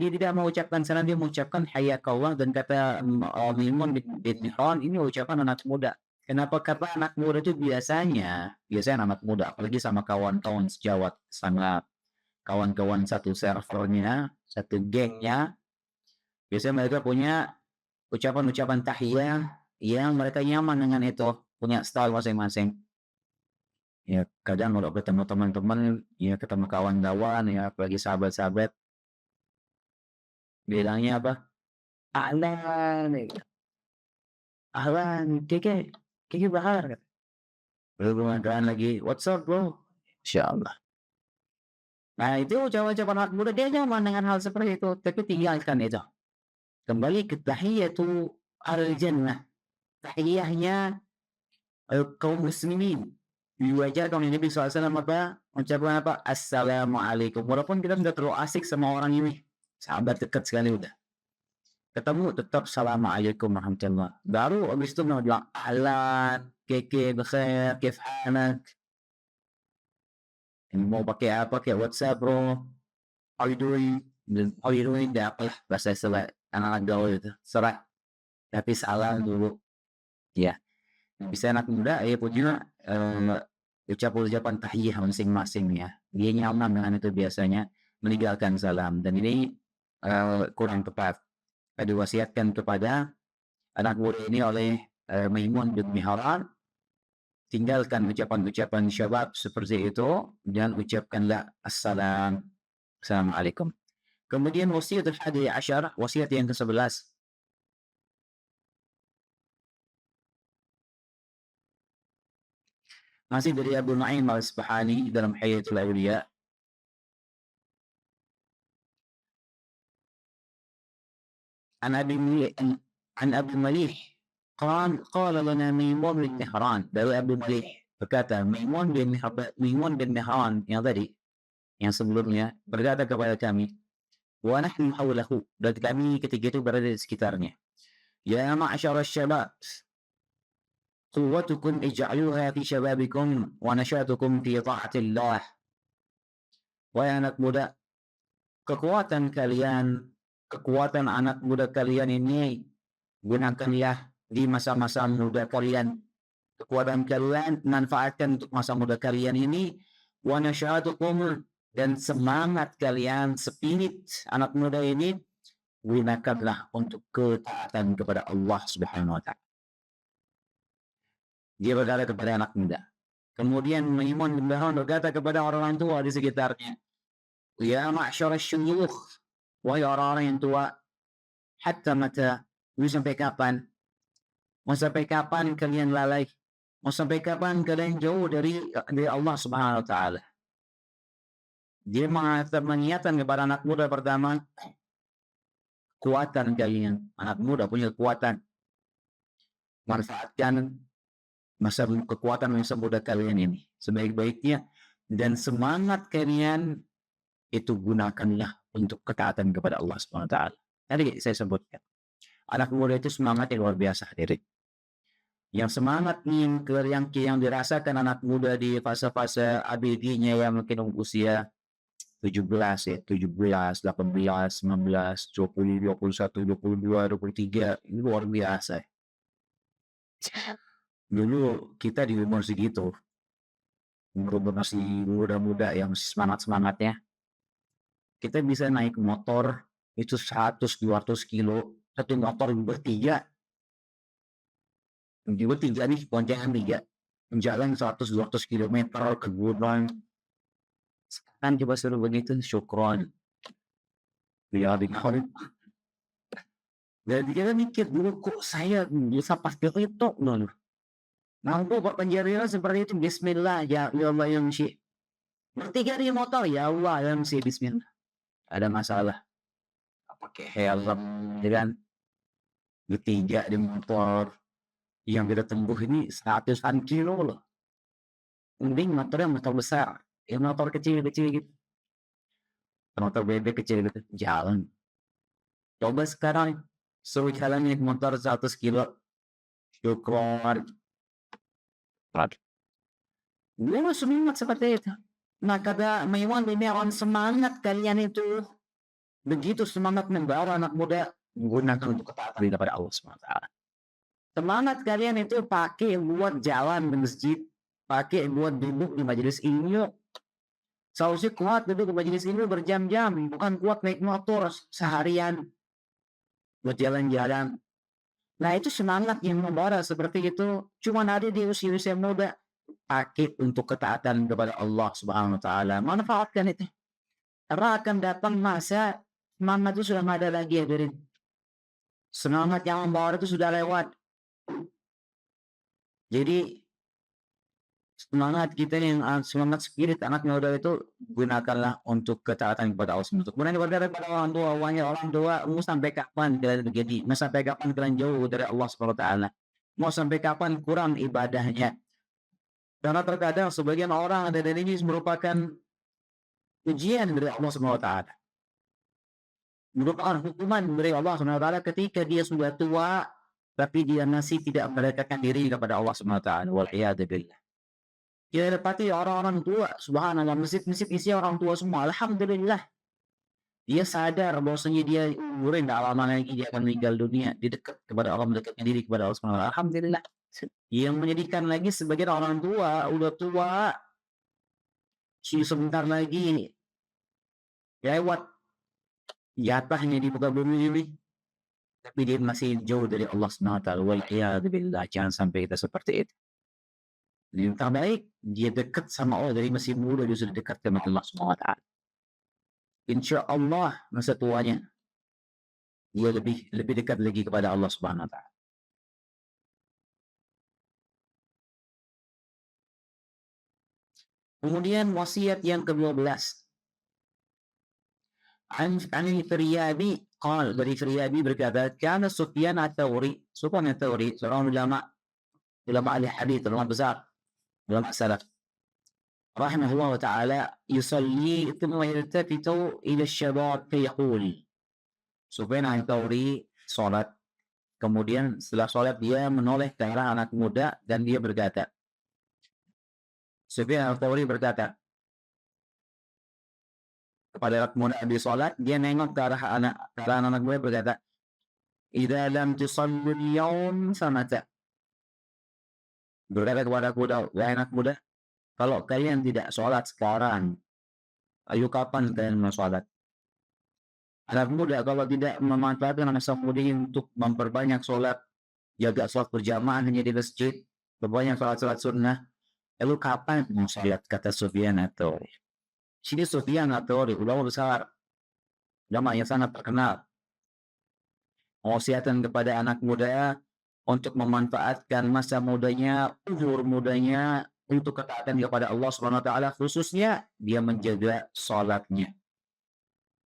tidak mengucapkan salam, dia mengucapkan hayyakallah, dan kata Maimun bin Mihran, ini ucapan anak muda. Kenapa? Karena anak muda itu biasanya anak muda, apalagi sama kawan-kawan sejawat, sama kawan-kawan satu servernya, satu gengnya, biasanya mereka punya ucapan-ucapan tahiyah yang mereka nyaman dengan itu, punya style masing-masing. Ya kadang kalau ketemu teman-teman, ya ketemu kawan-kawan, ya apalagi sahabat-sahabat, bilangnya apa? Ahlan, keke bahar. Belum lagi, what's up bro? Insyaallah. Nah itu ucapan anak muda, dia nyaman dengan hal seperti itu, tapi tinggalkan itu. Kembali ke tahiyatu al-jannah, tahiyahnya kaum muslimin. Diwajarkan oleh Nabi SAW apa? Ucapan apa? Assalamualaikum. Walaupun kita sudah terlalu asik sama orang ini, sahabat dekat sekali udah, ketemu tetap assalamualaikum warahmatullah. Baru habis itu bilang ahlan, keke, bekhair, kif hanak. Mau pakai apa? Kayak WhatsApp bro, how you doing? Dah apalah bahasa Islam anak-anak gaul itu, serah. Tapi salam dulu. Ya. Bisa anak muda ya punya ucapan tahiyah masing-masing ya. Dia nyaman dengan itu biasanya, meninggalkan salam, dan ini kurang tepat. Diwasiatkan kepada anak muda ini oleh Maimun bin Mihran, tinggalkan ucapan-ucapan syabab seperti itu dan ucapkanlah assalamualaikum. Kemudian wasiat al-11, wasiat yang ke-11, Masih dari Abu Nu'aim al-Asbahani dalam Hilyatul Awliya. An Abi Malih qala lana Maimun bin Mihran, dari Abu Malih berkata, Maimun bin Mihran yang tadi, yang sebelumnya, berkata kepada kami, wa nahnu hawlahu, dan kami ketika itu berada di sekitarnya, ya ma'asyara syabab, quwwatukum ij'aluha fi syababikum wa nasyatukum fi ta'atillah. Wahai anak muda, kekuatan anak muda kalian ini gunakanlah di masa-masa muda kalian. Kekuatan kalian manfaatkan untuk masa muda kalian ini. Wa nasyatukum, dan semangat kalian, spirit anak muda ini, gunakanlah untuk ketaatan kepada Allah Subhanahu wa taala. Dia berkata kepada anak muda. Kemudian Maimun bin Mihran berkata kepada orang tua di sekitarnya, ya ma'syar syuyukh, wahai orang-orang yang tua, hatta mata, mau sampai kapan? Mau sampai kapan kalian lalai? Mau sampai kapan kalian jauh dari Allah Subhanahu wa taala? Dia mengingatkan kepada anak muda pertama, kekuatan kalian, anak muda punya kekuatan, manfaatkan kekuatan masa muda kalian ini sebaik-baiknya, dan semangat kalian itu gunakanlah untuk ketaatan kepada Allah Subhanahu wa taala. Tadi saya sebutkan, anak muda itu semangatnya luar biasa, hadirin. Yang semangat yang dirasakan anak muda di fase-fase ABG-nya yang mungkin usia 17 ya, 17, 18, 19, 20, 21, 22, 23, ini luar biasa. Dulu kita di umur segitu, umur masih muda-muda yang semangat-semangatnya, kita bisa naik motor itu 100-200 kilo, satu motor bertiga nih, boncengan tiga, jalan 100-200 kilometer ke gunung. Sekarang coba suruh begitu, syukron ya dikali. Dan kita mikir dulu, kok saya bisa pasti itu dulu mampu berpenjara seperti itu. Bismillah, ya Allah yang syih, bertiga di motor, ya Allah yang syih, bismillah. Ada masalah pakai helm, kan? Bertiga di motor yang kita tempuh ini 100-an kilo loh. Mending motornya motor besar, motor kecil-kecil gitu, motor bebek kecil gitu, jalan. Coba sekarang suruh jalan naik motor 100 kilo, syukur. Dulu semangat seperti itu. Nah, kata Maimun bin Mihran, semangat kalian itu begitu semangat membawa anak muda menggunakan untuk ketaatan kepada Allah SWT. Semangat kalian itu pakai buat jalan di masjid, pakai buat duduk di majelis ilmu. Seharusnya kuat duduk di majelis ilmu berjam-jam, bukan kuat naik motor seharian buat jalan-jalan. Nah, itu semangat yang membara seperti itu cuma ada di usia-usia muda. Pakai untuk ketaatan kepada Allah Subhanahu wa taala. Manfaatkan itu. Karena akan datang masa semangat itu sudah tidak ada lagi, hadirin. Semangat yang membara itu sudah lewat. Jadi semangat kita yang semangat spirit anak muda itu gunakanlah untuk ketaatan kepada Allah SWT. Kemudian berkata kepada orang tua, orang tua, mau sampai kapan kalian begini? Mau sampai kapan kalian jauh dari Allah SWT? Mau sampai kapan kurang ibadahnya? Karena terkadang sebagian orang ada dari ini merupakan ujian dari Allah SWT, merupakan hukuman dari Allah SWT ketika dia sudah tua tapi dia masih tidak mendekatkan diri kepada Allah SWT. Wal'iyadzubillah. Kita dapati orang-orang tua, subhanallah, masjid-masjid isi orang tua semua, alhamdulillah. Dia sadar bahwasanya dia umurnya tidak lama lagi dia akan meninggal dunia, dia dekat kepada Allah, mendekatkan diri kepada Allah SWT. Alhamdulillah. Yang menyedihkan lagi, sebagian orang tua udah tua, sebentar lagi lewat jatahnya di muka bumi ini, tapi dia masih jauh dari Allah SWT. Wal'iyadzubillah. Jangan sampai kita seperti itu. Yang terbaik, dia dekat sama Allah dari masih muda, dia sudah dekat dengan Allah SWT. Insya Allah masa tuanya dia lebih dekat lagi kepada Allah Subhanahu wa taala. Kemudian wasiat yang ke-12. An Firyabi qal, dari Firyabi berkata, kana Sufyan ats-Tsauri, Sufyan ats-Tsauri seorang ulama ahli hadis, ulama besar, ulama salaf, rahimahullah taala, yusalli thumma yaltafitu ila asy-syabab fayaqul. Sufyan ats-Tsauri salat, kemudian setelah salat dia menoleh ke arah anak muda dan dia berkata, Sufyan ats-Tsauri berkata kepada anak muda di salat, dia nengok ke arah anak muda berkata, idza lam tusalli al-yawm famata. Berkata kepada kuda, wahai anak muda, kalau kalian tidak sholat sekarang, ayo kapan kalian mau sholat? Anak muda kalau tidak memanfaatkan masa mudanya untuk memperbanyak sholat, jaga sholat berjamaah hanya di masjid, berbanyak sholat sunnah, lalu kapan mau sholat? Kata Sufyan ats-Tsauri. Sini Sufyan ats-Tsauri, ulama besar, ulama yang sangat terkenal, wasiatan kepada anak muda untuk memanfaatkan masa mudanya, umur mudanya untuk ketaatan kepada Allah Subhanahu wa taala, khususnya dia menjaga salatnya.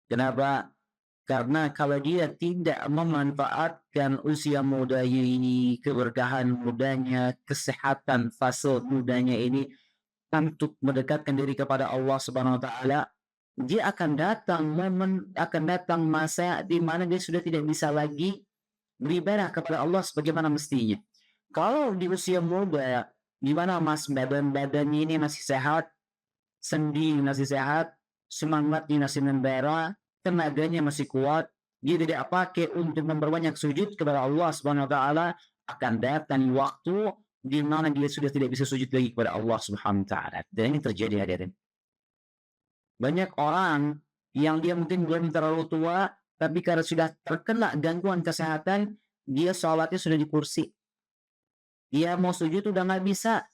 Kenapa? Karena kalau dia tidak memanfaatkan usia mudanya ini, keberkahan mudanya, kesehatan fase mudanya ini untuk mendekatkan diri kepada Allah Subhanahu wa taala, dia akan datang masa di mana dia sudah tidak bisa lagi beribadah kepada Allah sebagaimana mestinya. Kalau di usia muda, di mana badannya ini masih sehat, sendi masih sehat, semangatnya masih membara, tenaganya masih kuat, dia tidak pakai untuk memperbanyak sujud kepada Allah Subhanahu wa taala, akan datang waktu di mana dia sudah tidak bisa sujud lagi kepada Allah Subhanahu wa taala. Dan ini terjadi hadirin. Banyak orang yang dia mungkin belum terlalu tua, tapi karena sudah terkena gangguan kesehatan, dia sholatnya sudah di kursi. Dia mau sujud udah nggak bisa.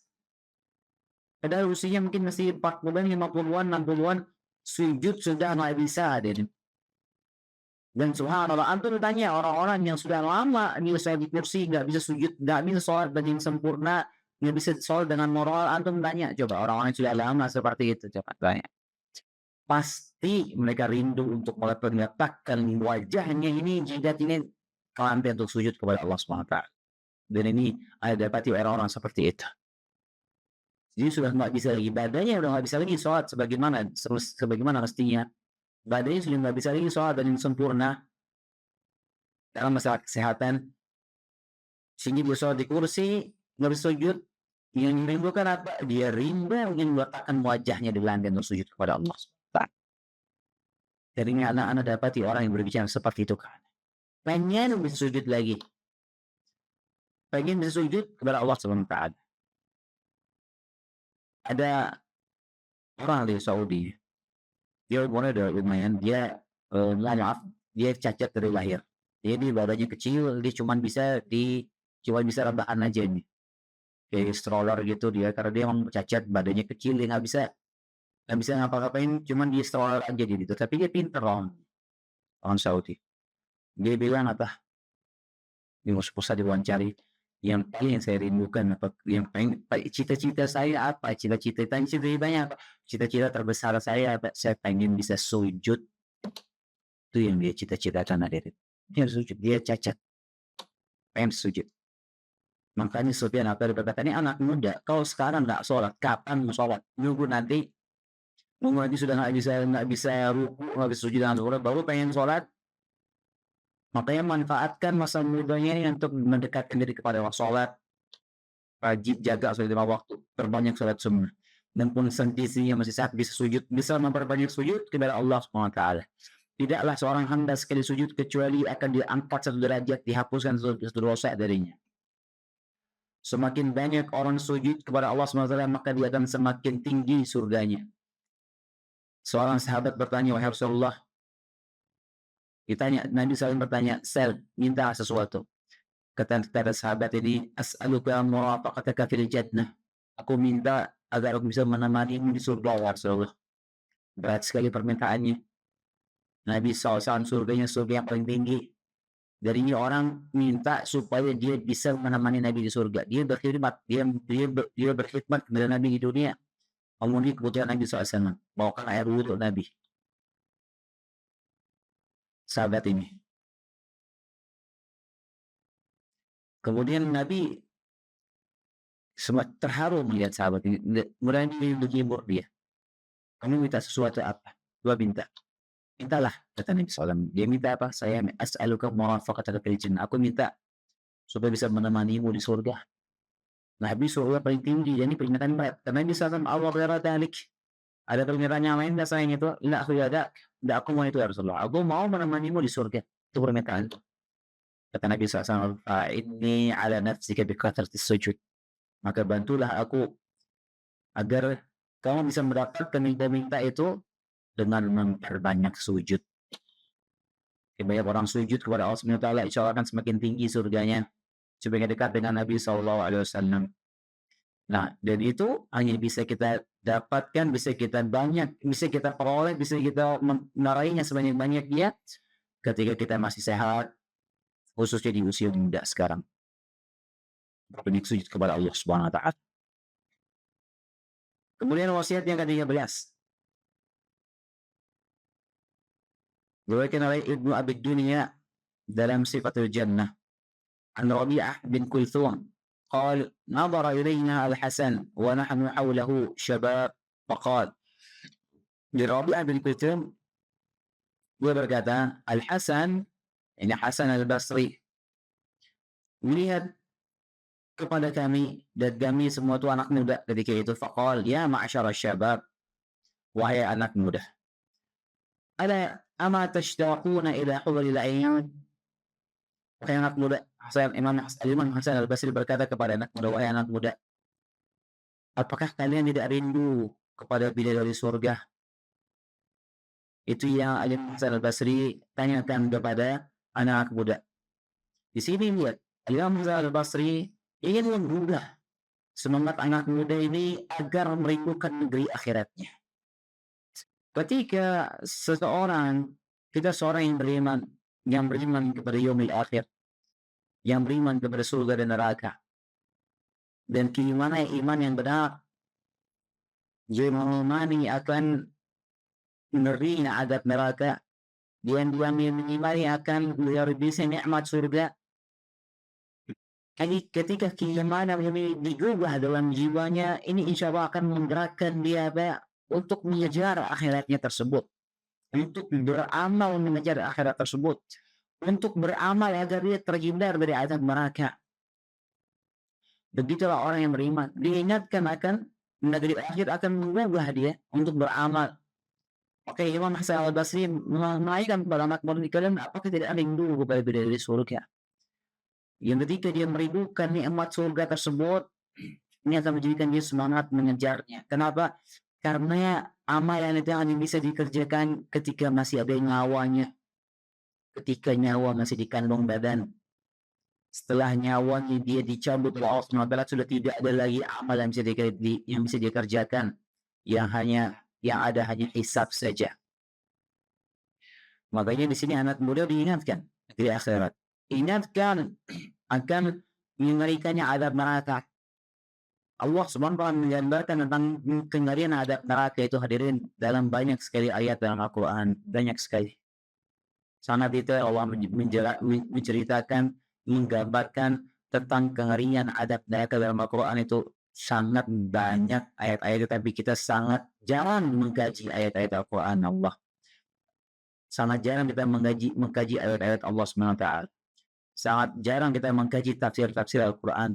Padahal usianya mungkin masih 40-an, 50-an, 60-an, sujud sudah nggak bisa. Dan subhanallah, antum tanya orang-orang yang sudah lama ini usia di kursi, nggak bisa sujud, nggak bisa sholat dengan sempurna, nggak bisa sholat dengan moral, antum tanya coba orang-orang yang sudah lama seperti itu, coba tanya. Pasti mereka rindu untuk meletakkan wajahnya ini, jidat ini ke lantai untuk sujud kepada Allah SWT. Dan ini ada dapati orang-orang seperti itu. Jadi sudah nggak bisa lagi, badannya udah nggak bisa lagi sholat sebagaimana mestinya. Badannya sudah nggak bisa lagi sholat dengan sempurna dalam masalah kesehatan. Sehingga dia sholat di kursi, nggak bisa sujud. Yang merindukan apa? Dia rindu ingin meletakkan wajahnya di lantai untuk sujud kepada Allah SWT. Jadi ini anak-anak dapati orang yang berbicara seperti itu kan. Pengen bisa sujud lagi. Pengen bisa sujud kepada Allah SWT. Ada orang di Saudi. Dia umurnya udah lumayan. Dia cacat dari lahir. Jadi badannya kecil. Dia cuma bisa rebahan aja nih. Kayak stroller gitu dia. Karena dia emang cacat, badannya kecil. Dia nggak bisa ngapa-ngapain, cuman di stroller aja gitu. Tapi dia pinter orang Saudi. Dia bilang apa? Dia usah diwawancari. Yang paling saya rindukan apa? Yang paling cita-cita saya apa? Cita-cita banyak. Cita-cita terbesar saya apa? Saya pengen bisa sujud. Itu yang dia cita-citakan hadirin. Dia sujud, dia cacat. Pengen sujud. Makanya Sufyan ats-Tsauri berkata, ini anak muda, kalau sekarang nggak sholat, kapan mau sholat? Nunggu nanti sudah nggak bisa ruku, nggak bisa sujud dengan sholat, baru pengen sholat. Makanya manfaatkan masa mudanya ini untuk mendekatkan diri kepada Allah. Sholat wajib, jaga sholat 5 waktu, perbanyak sholat sunnah. Dan pun kondisinya masih sehat, bisa sujud, bisa memperbanyak sujud kepada Allah SWT. Tidaklah seorang hamba sekali sujud kecuali akan diangkat 1 derajat, dihapuskan 1 dosa darinya. Semakin banyak orang sujud kepada Allah SWT, maka dia akan semakin tinggi surganya. Seorang sahabat bertanya, wahai Rasulullah, Nabi SAW bertanya, minta sesuatu. Kata sahabat ini, as'aluka murafaqataka fil jannah. Aku minta agar aku bisa menemanimu di surga, ya Rasulullah. Berat sekali permintaannya. Nabi SAW surganya surga yang paling tinggi. Dari ini orang minta supaya dia bisa menemani Nabi di surga. Dia berkhidmat, dia berkhidmat kepada Nabi di dunia. memenuhi kebutuhan Nabi SAW, bawakan air wudhu Nabi, sahabat ini. Kemudian Nabi terharu melihat sahabat ini, kemudian menghibur dia. Kamu minta sesuatu apa? Dua minta. Mintalah, kata Nabi SAW. Dia minta apa? Saya as'aluka murafaqataka fil jannah. Aku minta supaya bisa menemanimu di surga. Nabi surga paling tinggi, jadi peringatan berat. Karena Nabi SAW, Allah ghayra dalik. Ada permintaan yang lain, selain itu, la khuyadak. Tidak, aku mau itu ya Rasulullah. Aku mau menemanimu di surga. Itu permintaan. Kata Nabi SAW, ini ala nafsika bi kathrtis sujud. Maka bantulah aku agar kamu bisa mendapatkan minta-minta itu dengan memperbanyak sujud. Banyak orang sujud kepada Allah SWT, insya Allah akan semakin tinggi surganya, semakin dekat dengan Nabi SAW. Nah, dan itu hanya bisa kita dapatkan, bisa kita peroleh, bisa kita menarainya sebanyak-banyaknya ketika kita masih sehat, khususnya di usia muda sekarang. Berbanyak sujud kepada Allah Subhanahu wa Ta'ala. Kemudian wasiat yang ke-13. Diriwayatkan oleh Ibnu Abi Dunya dalam Sifatul Jannah. An Rabi'ah bin Kulthum قال نظر إلينا الحسن ونحن حوله شباب فقال. Dari Rabi'ah bin Kulthum dia berkata, Al-Hasan, ini Hasan Al-Basri, melihat kepada kami dan kami semua itu anak muda ketika itu. Faqal, ya ma'asyara syabab, wahai anak muda, ama tashtaquna ila huduril ayyam. Wahai anak muda, Imam Hasan Al-Basri berkata kepada anak muda, wahai anak muda, apakah kalian tidak rindu kepada bidadari surga? Itu yang Imam Hasan Al-Basri tanyakan kepada anak muda. Di sini lihat, Imam Hasan Al-Basri ingin menggugah semangat anak muda ini agar merindukan negeri akhiratnya. Ketika seorang yang beriman kepada yaumil akhir, yang beriman kepada surga dan neraka, dan keimanan iman yang benar, dia mengimani akan menerima adab neraka, dia mengimani akan luar biasa nikmat surga. Jadi ketika keimanan ini digubah dalam jiwanya, ini insya Allah akan menggerakkan dia untuk mengejar akhiratnya tersebut, untuk beramal mengejar akhirat tersebut, untuk beramal agar dia terhindar dari azab neraka. Begitulah orang yang beriman, diingatkan akan negeri akhir, akan mengubah dia untuk beramal. Oke, Imam Hasan Al-Basri menanyakan kepada anak muda kalian, apakah tidak ada yang dulu kepada bidadari surga? Yang ketika dia merindukan nikmat surga tersebut, ini akan menjadikan dia semangat mengejarnya. Kenapa? Karena amalan itu hanya bisa dikerjakan ketika masih ada nyawanya, ketika nyawa masih di kandung badan. Setelah nyawanya dia dicabut oleh Allah SWT, sudah tidak ada lagi amal yang bisa dikerjakan, yang ada hanya hisab saja. Makanya di sini anak muda diingatkan di akhirat, ingatkan akan mengerikannya adab neraka. Allah SWT menggambarkan tentang kengerian adab neraka itu, hadirin, dalam banyak sekali ayat dalam Al-Quran, banyak sekali. Sangat itu Allah menceritakan, menggambarkan tentang kengerian adab neraka dalam Al-Quran itu sangat banyak ayat-ayat, tapi kita sangat jarang mengkaji ayat-ayat Al-Quran Allah. Sangat jarang kita mengkaji ayat-ayat Allah SWT. Sangat jarang kita mengkaji tafsir-tafsir Al-Quran.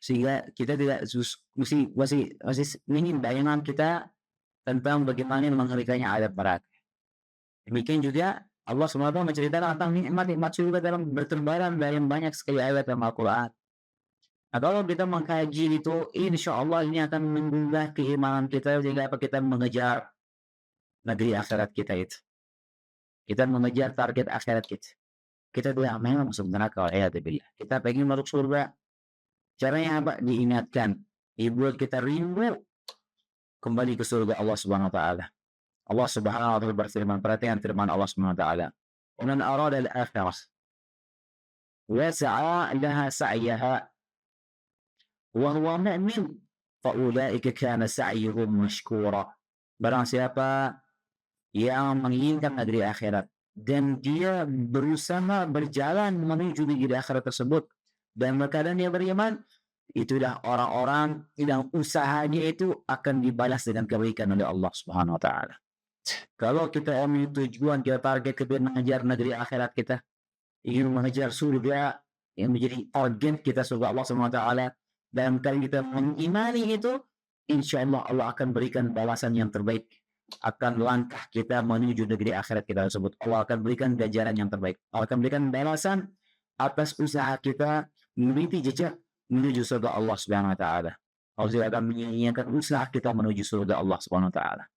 Sehingga kita tidak masih ingin bayangan kita tentang bagaimana mengerikannya adab neraka. Demikian juga Allah SWT menceritakan tentang nikmat-nikmat surga dalam bertebaran dalam banyak sekali ayat dalam Al-Quran. Nah, kalau kita mengkaji itu, insya Allah ini akan menggugah keimanan kita sehingga kita mengejar negeri akhirat kita itu. Kita mengejar target akhirat kita. Kita tidak mau masuk neraka, wal'iyadzubillah. Kita pengen masuk surga. Caranya apa? Diingatkan. Dibuat kita rindu kembali ke surga Allah Subhanahu wa Ta'ala. Allah Subhanahu wa Ta'ala berfirman, perhatikan firman Allah Subhanahu wa Ta'ala, "Man arada al-akhirah wa sa'a laha sa'yaha wa huwa mu'min faulaika kana sa'yuhum mashkura. Barang siapa yang menginginkan negeri akhirat dan dia berusaha berjalan menuju negeri akhirat tersebut dan berkeadaan dia beriman, itulah orang-orang yang usahanya itu akan dibalas dengan kebaikan oleh Allah Subhanahu wa taala. Kalau kita memiliki tujuan, kita target kita mengejar negeri akhirat kita, ingin mengejar surga yang menjadi target kita surga Allah Subhanahu wa taala, dan kalau kita mengimani itu, insya Allah Allah akan berikan balasan yang terbaik akan langkah kita menuju negeri akhirat kita tersebut. Allah akan berikan ganjaran yang terbaik. Allah akan berikan balasan atas usaha kita meniti jejak menuju surga Allah Subhanahu wa taala. Allah akan menyanyiakan usaha kita menuju surga Allah Subhanahu wa taala.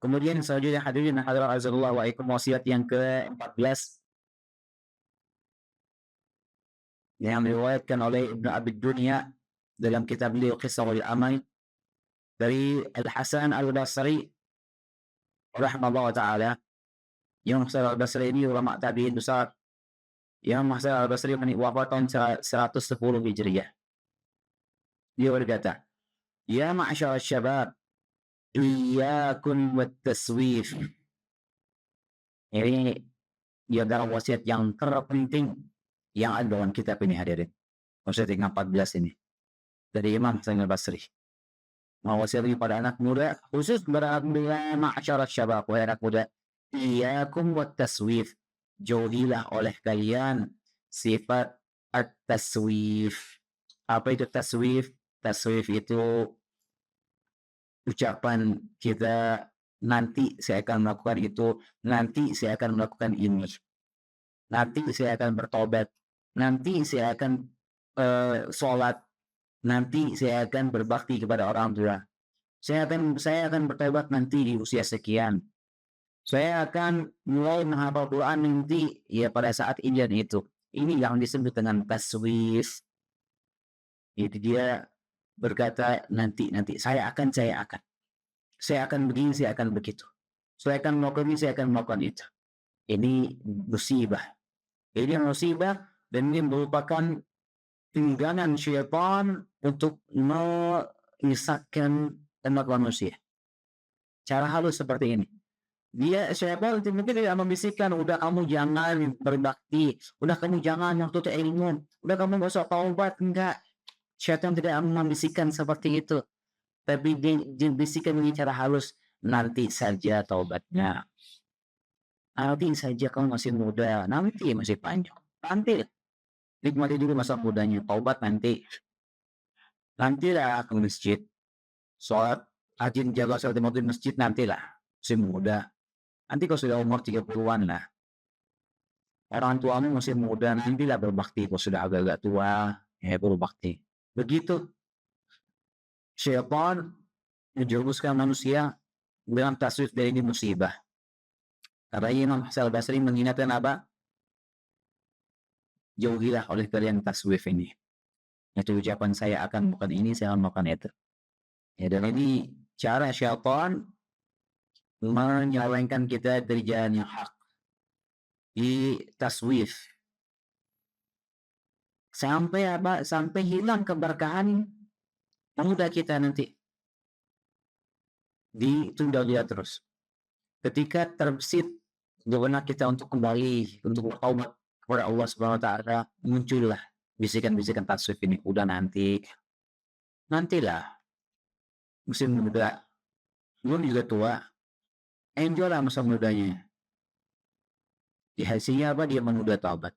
Kemudian selanjutnya hadirin hadirat azallahu wa ikum, wasiat yang ke-14 yang diriwayatkan oleh Ibnu Abi Dunya dalam kitab beliau Qisah wal Amal dari Al-Hasan Al-Basri rahimahullah taala. Yang Hasan Al-Basri ini ulama tabi'in besar. Yang Hasan Al-Basri wafat tahun 110 Hijriah. Dia berkata, "Ya ma'syar syabab, iyyakum wat-taswif." Ini dia adalah wasiat yang terpenting yang ada dalam kitab ini hadirin. Wasiat yang 14 ini dari Imam Hasan Al-Basri. Wasiat ini pada anak muda, khusus kepada anak muda, ma'syar syabab, wahai anak muda, iyyakum wat-taswif. Jauhilah oleh kalian sifat at-taswif. Apa itu taswif? Taswif itu ucapan kita, nanti saya akan melakukan itu, nanti saya akan melakukan ini, nanti saya akan bertobat, nanti saya akan sholat, nanti saya akan berbakti kepada orang tua, saya akan bertobat nanti di usia sekian, saya akan mulai menghafal Quran nanti ya pada saat ini dan itu. Ini yang disebut dengan taswif. Itu dia berkata nanti saya akan begini, saya akan begitu, saya akan melakukan ini, saya akan melakukan itu. Ini musibah. Ini musibah dan ini merupakan tunggangan syaitan untuk menyesatkan umat manusia. Cara halus seperti ini. Syaitan mungkin tidak membisikkan, udah kamu jangan berbakti, udah kamu jangan menuntut ilmu, udah kamu gak usah taubat, enggak. Syaitan tidak membisikkan seperti itu, tapi dibisikkan dengan cara halus, nanti saja taubatnya, nanti saja, kamu masih muda, nanti masih panjang, nanti nikmati dulu masa mudanya, taubat nanti lah ke masjid, sholat, rajin jaga sholat di masjid, nantilah, masih muda. Nanti kalau sudah umur 30-an lah, orang tuamu masih muda, nantilah berbakti. Kalau sudah agak-agak tua, ya berbakti. Begitu syaitan menjerumuskan manusia dengan taswif dari ini musibah. Karena Imam Hasan Al-Basri mengingatkan apa? Jauhilah oleh kalian taswif ini. Itu ucapan saya akan melakukan ini, saya akan melakukan itu. Ya, dan ini cara syaitan menyelewengkan kita dari jalan yang hak, di taswif, sampai apa? Sampai hilang keberkahan muda kita nanti, ditunda dia terus. Ketika terbesit di benak kita untuk kembali, untuk bertaubat kepada Allah Subhanahu wa taala, muncullah bisikan-bisikan taswif ini. Udah nantilah, musim muda, belum juga tua, enjoy lah masa mudanya. Di hasilnya apa? Dia menunda taubat.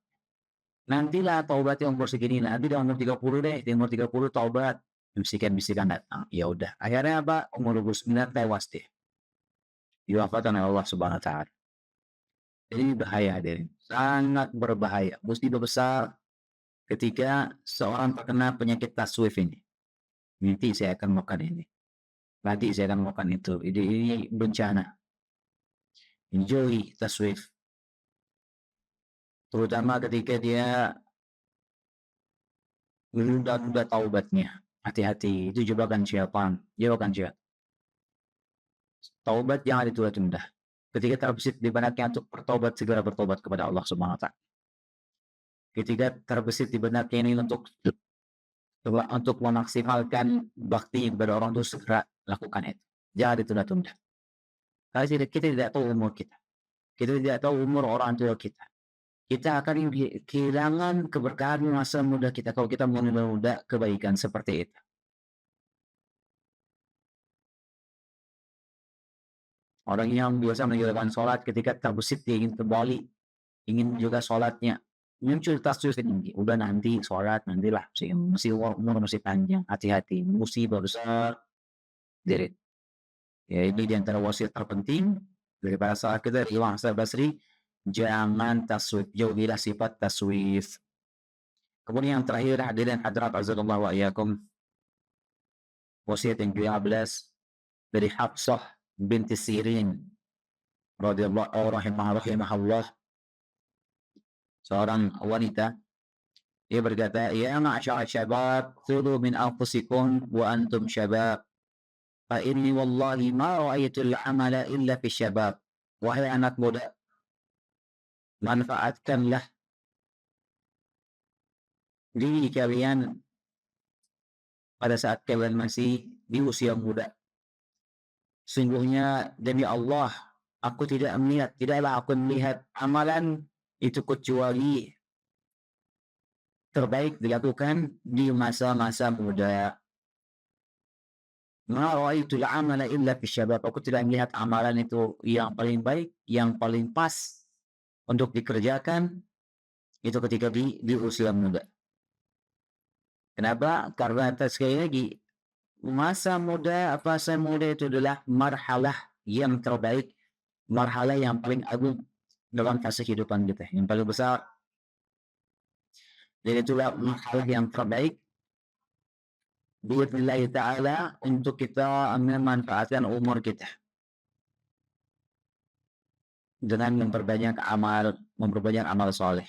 Nantilah taubat yang umur segini, nanti di umur 30 deh, di umur 30 taubat. Bisikan-bisikan datang. Ya udah, akhirnya apa? Umur 29 tewas deh, diwafatkan oleh Allah Subhanahu wa taala. Jadi bahaya, hadirin, sangat berbahaya, musibah besar ketika seorang terkena penyakit taswif ini. Nanti saya akan melakukan ini, nanti saya akan melakukan itu. Ini bencana. Enjoy taswif, terutama ketika dia menunda taubatnya. Hati-hati, itu jebakan syaitan. Taubat jangan ditunda-tunda. Ketika terbesit di benaknya untuk bertobat, segera bertobat kepada Allah Subhanahu wa taala. Ketika terbesit di benaknya ini untuk Coba untuk memaksimalkan bakti kepada orang tua segera lakukan itu. Jangan ditunda-tunda. Karena kita tidak tahu umur kita. Kita tidak tahu umur orang tua kita. Kita akan kehilangan keberkahan masa muda kita kalau kita menunda-nunda kebaikan seperti itu. Orang yang biasa meninggalkan sholat ketika terbesit dia ingin kembali, ingin juga sholatnya, muncul tasbih tinggi. Udah nanti sholat, nantilah masih umur masih panjang, hati-hati, musibah besar. Jadi, ya ini diantara wasiat terpenting dari para sahabat kita dari Imam Hasan Basri, jangan taswif, jauhilah sifat taswif. Kemudian yang terakhir, hadirin hadirat azzakallahu wa iyyakum, wasiat yang ke-15 dari Hafsah binti Sirin radhiyallahu rahimahullah, seorang wanita. Dia berkata, ya ma'syar syabab, khudhu min anfusikum wa antum syabab, fa inni wallahi ma ra'aytul amala illa fi syabab. Wahai anak muda, manfaatkanlah diri kalian pada saat kalian masih di usia muda. Sungguhnya demi Allah, aku tidaklah aku melihat amalan itu kecuali terbaik dilakukan di masa-masa muda. Ma ra'aitul amala illa fi syabab. Aku tidak melihat amalan itu yang paling baik, yang paling pas untuk dikerjakan itu ketika di usia muda. Kenapa? Karena sekali lagi, masa muda itu adalah marhalah yang terbaik, marhalah yang paling agung dalam fase kehidupan kita, yang paling besar. Dan itulah marhalah yang terbaik bi'idznillah ta'ala untuk kita memanfaatkan umur kita dengan memperbanyak amal soleh,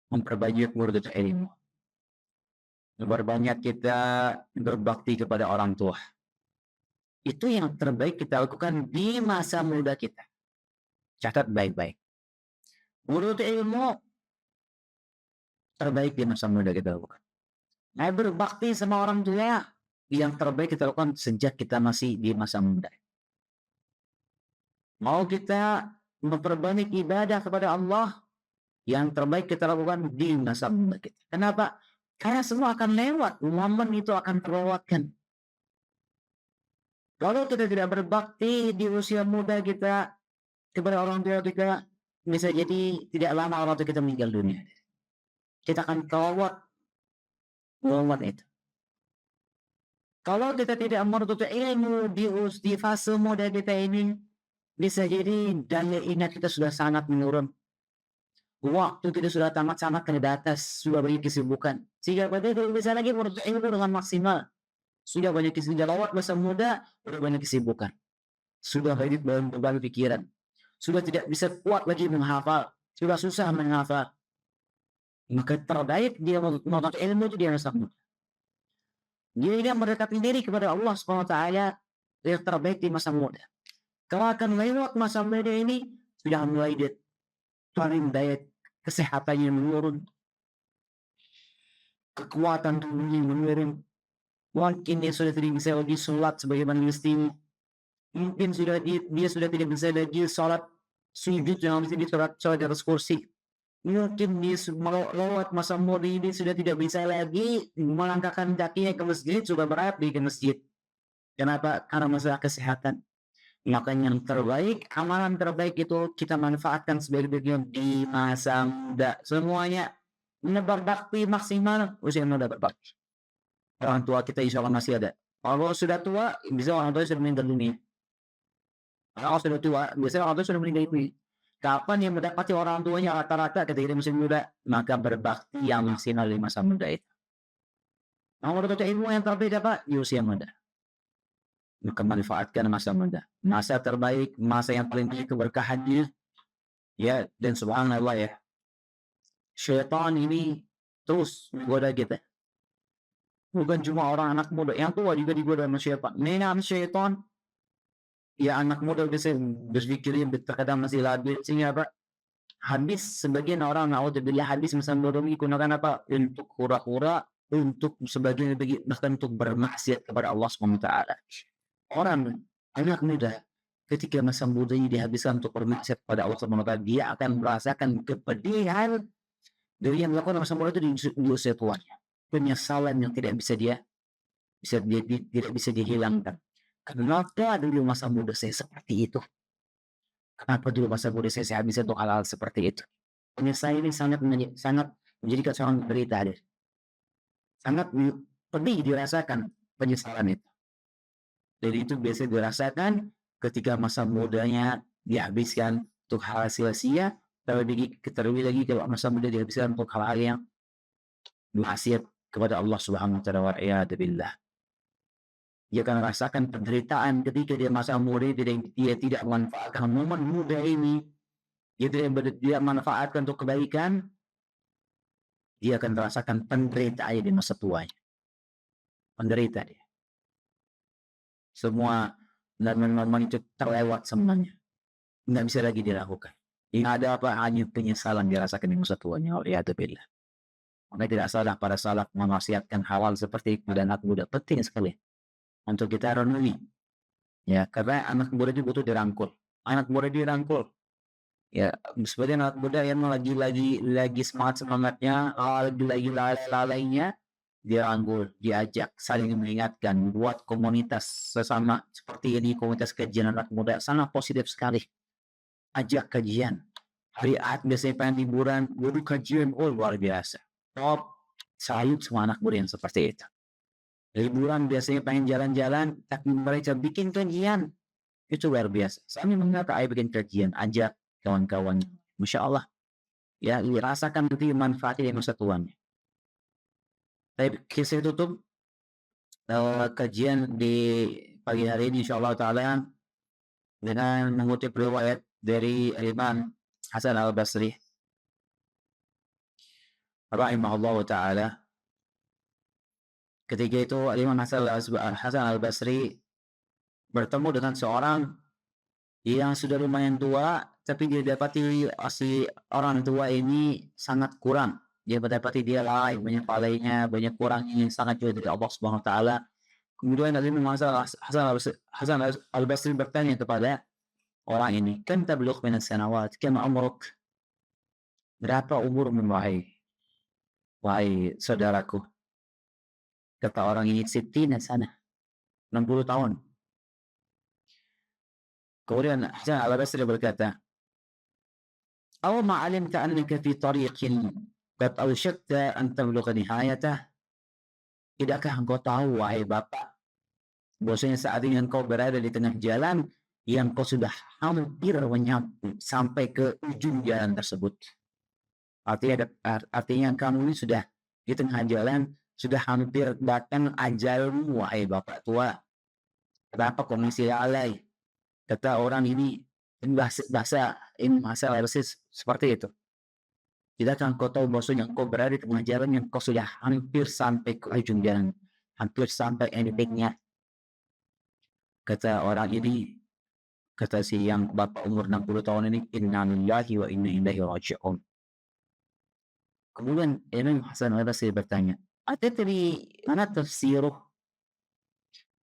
memperbanyak murid ilmu, memperbanyak kita berbakti kepada orang tua. Itu yang terbaik kita lakukan di masa muda kita. Catat baik-baik. Murid ilmu terbaik di masa muda kita lakukan. Nah, berbakti sama orang tua yang terbaik kita lakukan sejak kita masih di masa muda. Mau kita memperbanyak ibadah kepada Allah, yang terbaik kita lakukan di masa muda kita. Kenapa? Karena semua akan lewat, momen itu akan terlewatkan. Kalau kita tidak berbakti di usia muda kita kepada orang tua kita, bisa jadi tidak lama orang tua kita meninggal dunia. Kita akan terlewat momen itu. Kalau kita tidak menuntut ilmu di fase muda kita ini, bisa jadi daya ingat kita sudah sangat menurun. Waktu kita sudah sangat terbatas, sudah banyak kesibukan. Sehingga pada itu bisa lagi menuntut ilmu dengan maksimal. Sudah banyak kesibukan, lewat masa muda, sudah banyak kesibukan. Sudah banyak beban pikiran. Sudah tidak bisa kuat lagi menghafal. Sudah susah menghafal. Maka terbaik dia menuntut ilmu itu dia masa muda. Dia mendekati diri kepada Allah SWT yang terbaik di masa muda. Kalau akan lewat masa muda ini, sudah mulai paling daya kesehatannya menurun, kekuatan tubuhnya menurun. Mungkin dia sudah tidak bisa lagi sholat sebagaimana mestinya. Mungkin dia sudah tidak bisa lagi sholat sujud yang mesti di sholat di atas kursi. Mungkin dia lewat masa muda ini sudah tidak bisa lagi melangkahkan kakinya ke masjid, sudah berat di masjid. Kenapa? Karena masalah kesehatan. Makanya yang terbaik, amalan terbaik itu kita manfaatkan sebaik-baiknya di masa muda. Semuanya berbakti maksimal usia muda berbakti. Orang tua kita insya Allah masih ada. Kalau sudah tua, bisa orang tua sudah meninggal dunia. Kalau sudah tua, biasanya orang tua sudah meninggal dunia. Kapan yang mendapati orang tuanya rata-rata ketika dia masih muda, maka berbakti yang maksimal di masa muda itu. Nomor satu ilmu yang terbaik apa? Di usia muda. Maka manfaatkan masa muda. Masa terbaik, masa yang paling baik keberkahannya. Ya, dan subhanallah ya. Syaitan ini terus menggoda kita. Bukan cuma orang anak muda, yang tua juga digoda sama syaitan. Menam syaitan, ya anak muda bisa berpikir yang terkadang masih labil, sehingga apa? Habis sebagian orang naudzubillah habis masa bodoh digunakan apa? Untuk hura-hura, untuk sebagian bahkan untuk bermaksiat kepada Allah Subhanahu wa taala. Orang anak muda ketika masa mudanya dihabiskan untuk bermaksiat kepada Allah Subhanahu wa taala, dia akan merasakan kepedihan dari yang dilakukan masa muda itu di usia tuanya. Penyesalan yang tidak bisa dihilangkan. Kenapa dulu masa muda saya seperti itu? Kenapa dulu masa muda saya habiskan untuk hal-hal seperti itu? Penyesalan ini sangat menjadikan seorang menderita, sangat pedih dirasakan penyesalan itu. Dan itu biasa dirasakan ketika masa mudanya dihabiskan untuk hal sia-sia, terlebih lagi kalau masa muda dihabiskan untuk hal-hal yang maksiat kepada Allah Subhanahu wa taala, wa iyadu billah. Dia akan rasakan penderitaan ketika dia masa muda dia tidak memanfaatkan momen muda ini, dia tidak manfaatkan untuk kebaikan, dia akan merasakan penderitaan di masa tuanya. Penderita dia. Semua momen itu terlewat semuanya. Nggak bisa lagi dilakukan. Ini ada apa? Hanya penyesalan dirasakan di masa tuanya. Waliyadzubillah. Maka tidak salah para salaf mewasiatkan hal seperti itu, dan anak muda penting sekali untuk kita renungi. Ya, karena anak muda juga butuh dirangkul. Anak muda dirangkul. Ya, seperti anak muda yang lagi semangatnya, lagi lalainya, dia rangkul, diajak, saling mengingatkan, buat komunitas sesama seperti ini, komunitas kajian anak muda, sangat positif sekali. Ajak kajian. Hari Ahad biasanya pengen liburan, kajian, luar biasa. Top, sayup semua anak muda yang seperti itu. Liburan biasanya pengen jalan-jalan, tapi mereka bikin kajian. Itu luar biasa. Kami mengatakan, ayo bikin kajian, ajak kawan-kawan. Masya Allah. Ya, rasakan nanti manfaatnya di masa tuanya. Tapi kisah tutup kajian di pagi hari ini insyaallah taala dengan mengutip riwayat dari Imam Hasan Al-Basri rahimahullah taala. Ketika itu Imam Hasan Al-Basri bertemu dengan seorang yang sudah lumayan tua, tapi dia dapati si orang tua ini sangat kurang. Dia mendapati dia lalai, banyak lalainya, banyak kurangnya, sangat jauh dari Allah Subhanahu wa taala. Kemudian Imam Hasan Al-Basri bertanya kepada orang ini, "Kam tablugh min as-sanawat? Kam umruk?" Berapa umurmu wahai saudaraku? Kata orang ini, 60 sana, 60 tahun. Kemudian Hasan Al-Basri berkata, "Aw ma 'alimta annaka fi tariqin qad awshakta an tablugha nihayatah?" Tidakkah engkau tahu, wahai bapak, bahwasanya saat ini engkau berada di tengah jalan yang kau sudah hampir menyampai sampai ke ujung jalan tersebut. Artinya kamu ini sudah di tengah jalan, sudah hampir datang ajalmu, wahai bapak tua. Kenapa kau masih lalai? Kata orang ini, bahasa seperti itu. Tidakkah engkau tahu bahwasanya engkau berada di tengah jalan yang kau sudah hampir sampai ke ujung jalan, hampir sampai endingnya? Kata orang ini, kata si yang bapak umur 60 tahun ini, inna lillahi wa inna ilaihi raji'un. Kemudian Imam Hasan Al-Basri bertanya, "Atadri mana tafsiruh?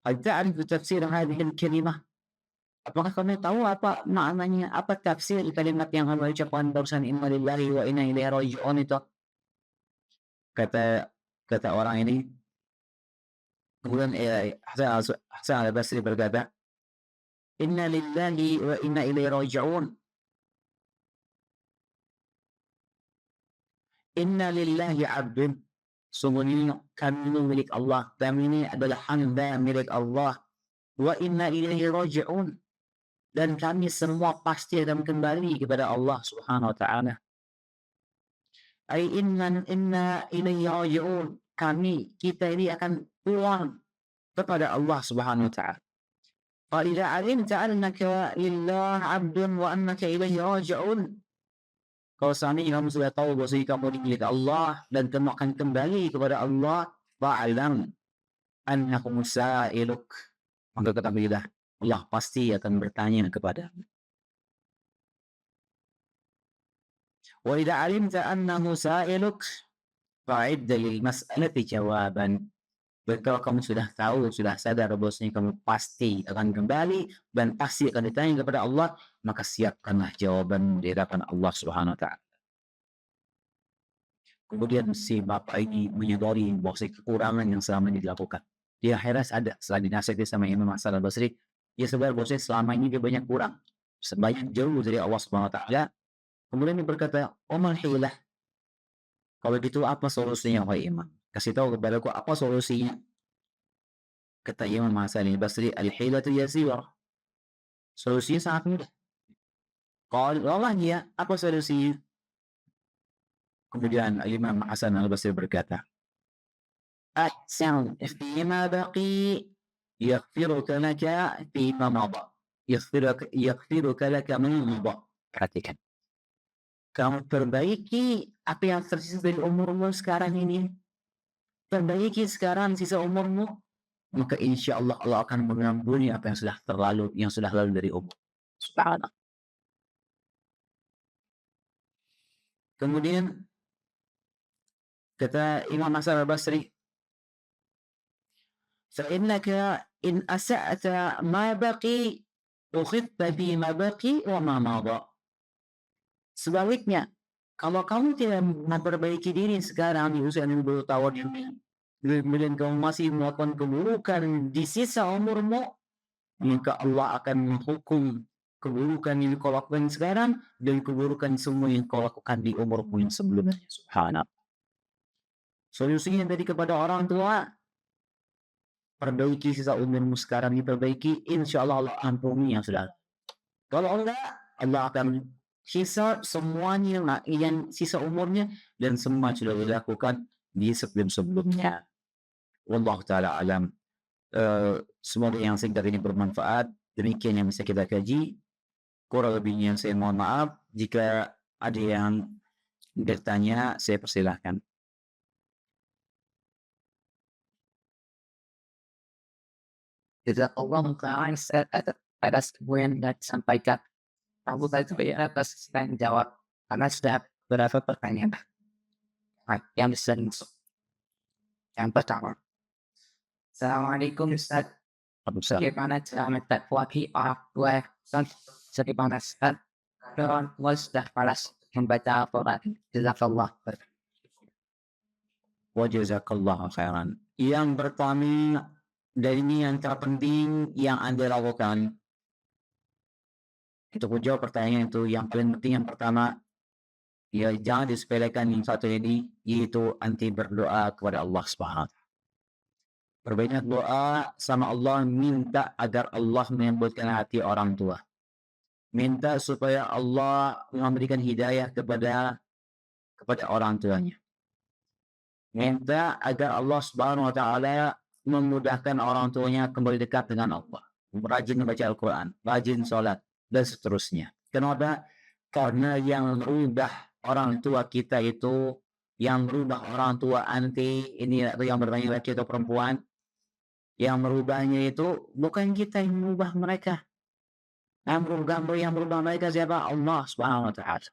Hal ta'rifu tafsir hadhihi al-kalimah?" Apakah kamu tahu apa maknanya, apa tafsir kalimat yang kamu ucapkan barusan, inna lillahi wa inna ilaihi raji'un itu? Kata orang ini. Kemudian Hasan Al-Basri berkata, "Inna lillahi wa inna ilaihi raji'un. Inna lillahi 'abdun." Sungguhnya kami ini milik Allah, kami ini adalah hamba milik Allah. Wa inna ilaihi raji'un, dan kami semua pasti akan kembali kepada Allah Subhanahu wa taala. Ai inna ilaihi raji'un, kita ini akan pulang kepada Allah Subhanahu wa taala. Fa idza 'alimta annaka lillah 'abdun wa annaka ilaihi raji'un, kalau seandainya kamu sudah tahu bahwa kamu milik Allah dan kamu akan kembali kepada Allah, fa'alam annahu sa'iluk, maka ketahuilah Allah pasti akan bertanya kepadamu. Wa idza 'alimta annahu sa'iluk fa'idda lil mas'alati jawaban. Dan kalau kamu sudah tahu, sudah sadar bahwasanya kamu pasti akan kembali dan pasti akan ditanya kepada Allah, maka siapkanlah jawaban di hadapan Allah Subhanahu wa taala. Kemudian si bapak ini menyadari bahwasanya kekurangan yang selama ini dilakukan. Dia akhirnya sadar setelah dinasihati sama Imam Hasan Al-Basri, dia sadar bahwasanya selama ini dia banyak kurang, sebanyak jauh dari Allah Subhanahu wa taala. Kemudian dia berkata, "Omal hilah." Kalau gitu apa solusinya wahai Imam? Kasih tahu kepadaku apa solusinya? Kata Imam Hasan Al-Basri, "Al-hilatu yasirah." Solusinya sangat mudah. Qala Allah ya, apa solusinya? Kemudian Imam Hasan Al-Basri berkata, "Ahsan fima baqi yaghfiruka laka fima mada." Yaghfiruka laka ma mada. Perhatikan. Kamu perbaiki apa yang tersisa dari umurmu sekarang ini. Perbaiki sekarang sisa umurmu, maka insya Allah Allah akan mengampuni apa yang sudah lalu dari umur. Subhanallah. Kemudian kata Imam Hasan Al-Basri, فإنك إن أسأت ما بقي أخذت فيما بقي وما مضى. Sebaliknya, kalau kamu tidak memperbaiki diri sekarang di usia 60 tahun ini, kemudian kamu masih melakukan keburukan di sisa umurmu, maka Allah akan menghukum keburukan yang kau lakukan sekarang dan keburukan semua yang kau lakukan di umurmu yang sebelumnya. Subhanallah. Solusinya tadi kepada orang tua, perbaiki sisa umurmu sekarang, diperbaiki, insya Allah Allah ampuni yang sudah. Kalau enggak, Allah akan sisa semuanya yang sisa umurnya dan semua sudah dilakukan di sebelum-sebelumnya. Wallahu taala alam. Semoga yang singkat ini bermanfaat. Demikian yang bisa kita kaji. Kurang lebihnya saya mohon maaf. Jika ada yang bertanya, saya persilahkan. Jazakallahu khairan atas semua yang disampaikan. Aku tadi banyak atas tanya jawab karena sudah beberapa pertanyaan. Baik, yang bisa yang pertama. Assalamualaikum Ustaz. Bagaimana cara mentakwaki orang tua dan bagaimana Ustaz orang tua sudah malas membaca Al-Quran. Jazakallah. Wa jazakallahu khairan. Yang pertama, dan ini yang terpenting yang Anda lakukan. Untuk menjawab pertanyaan itu, yang paling penting yang pertama, ya jangan disepelekan yang satu ini, yaitu anti berdoa kepada Allah Subhanahu. Berbanyak doa sama Allah, minta agar Allah menyambutkan hati orang tua. Minta supaya Allah memberikan hidayah kepada orang tuanya. Minta agar Allah Subhanahu wa taala memudahkan orang tuanya kembali dekat dengan Allah. Rajin membaca Al-Quran, rajin sholat, dan seterusnya. Kenapa? Karena yang merubah orang tua kita itu, yang merubah orang tua anti ini atau yang bertanya laki atau perempuan, yang merubahnya itu bukan kita yang merubah mereka. Yang merubah mereka siapa? Allah Subhanahu wa taala.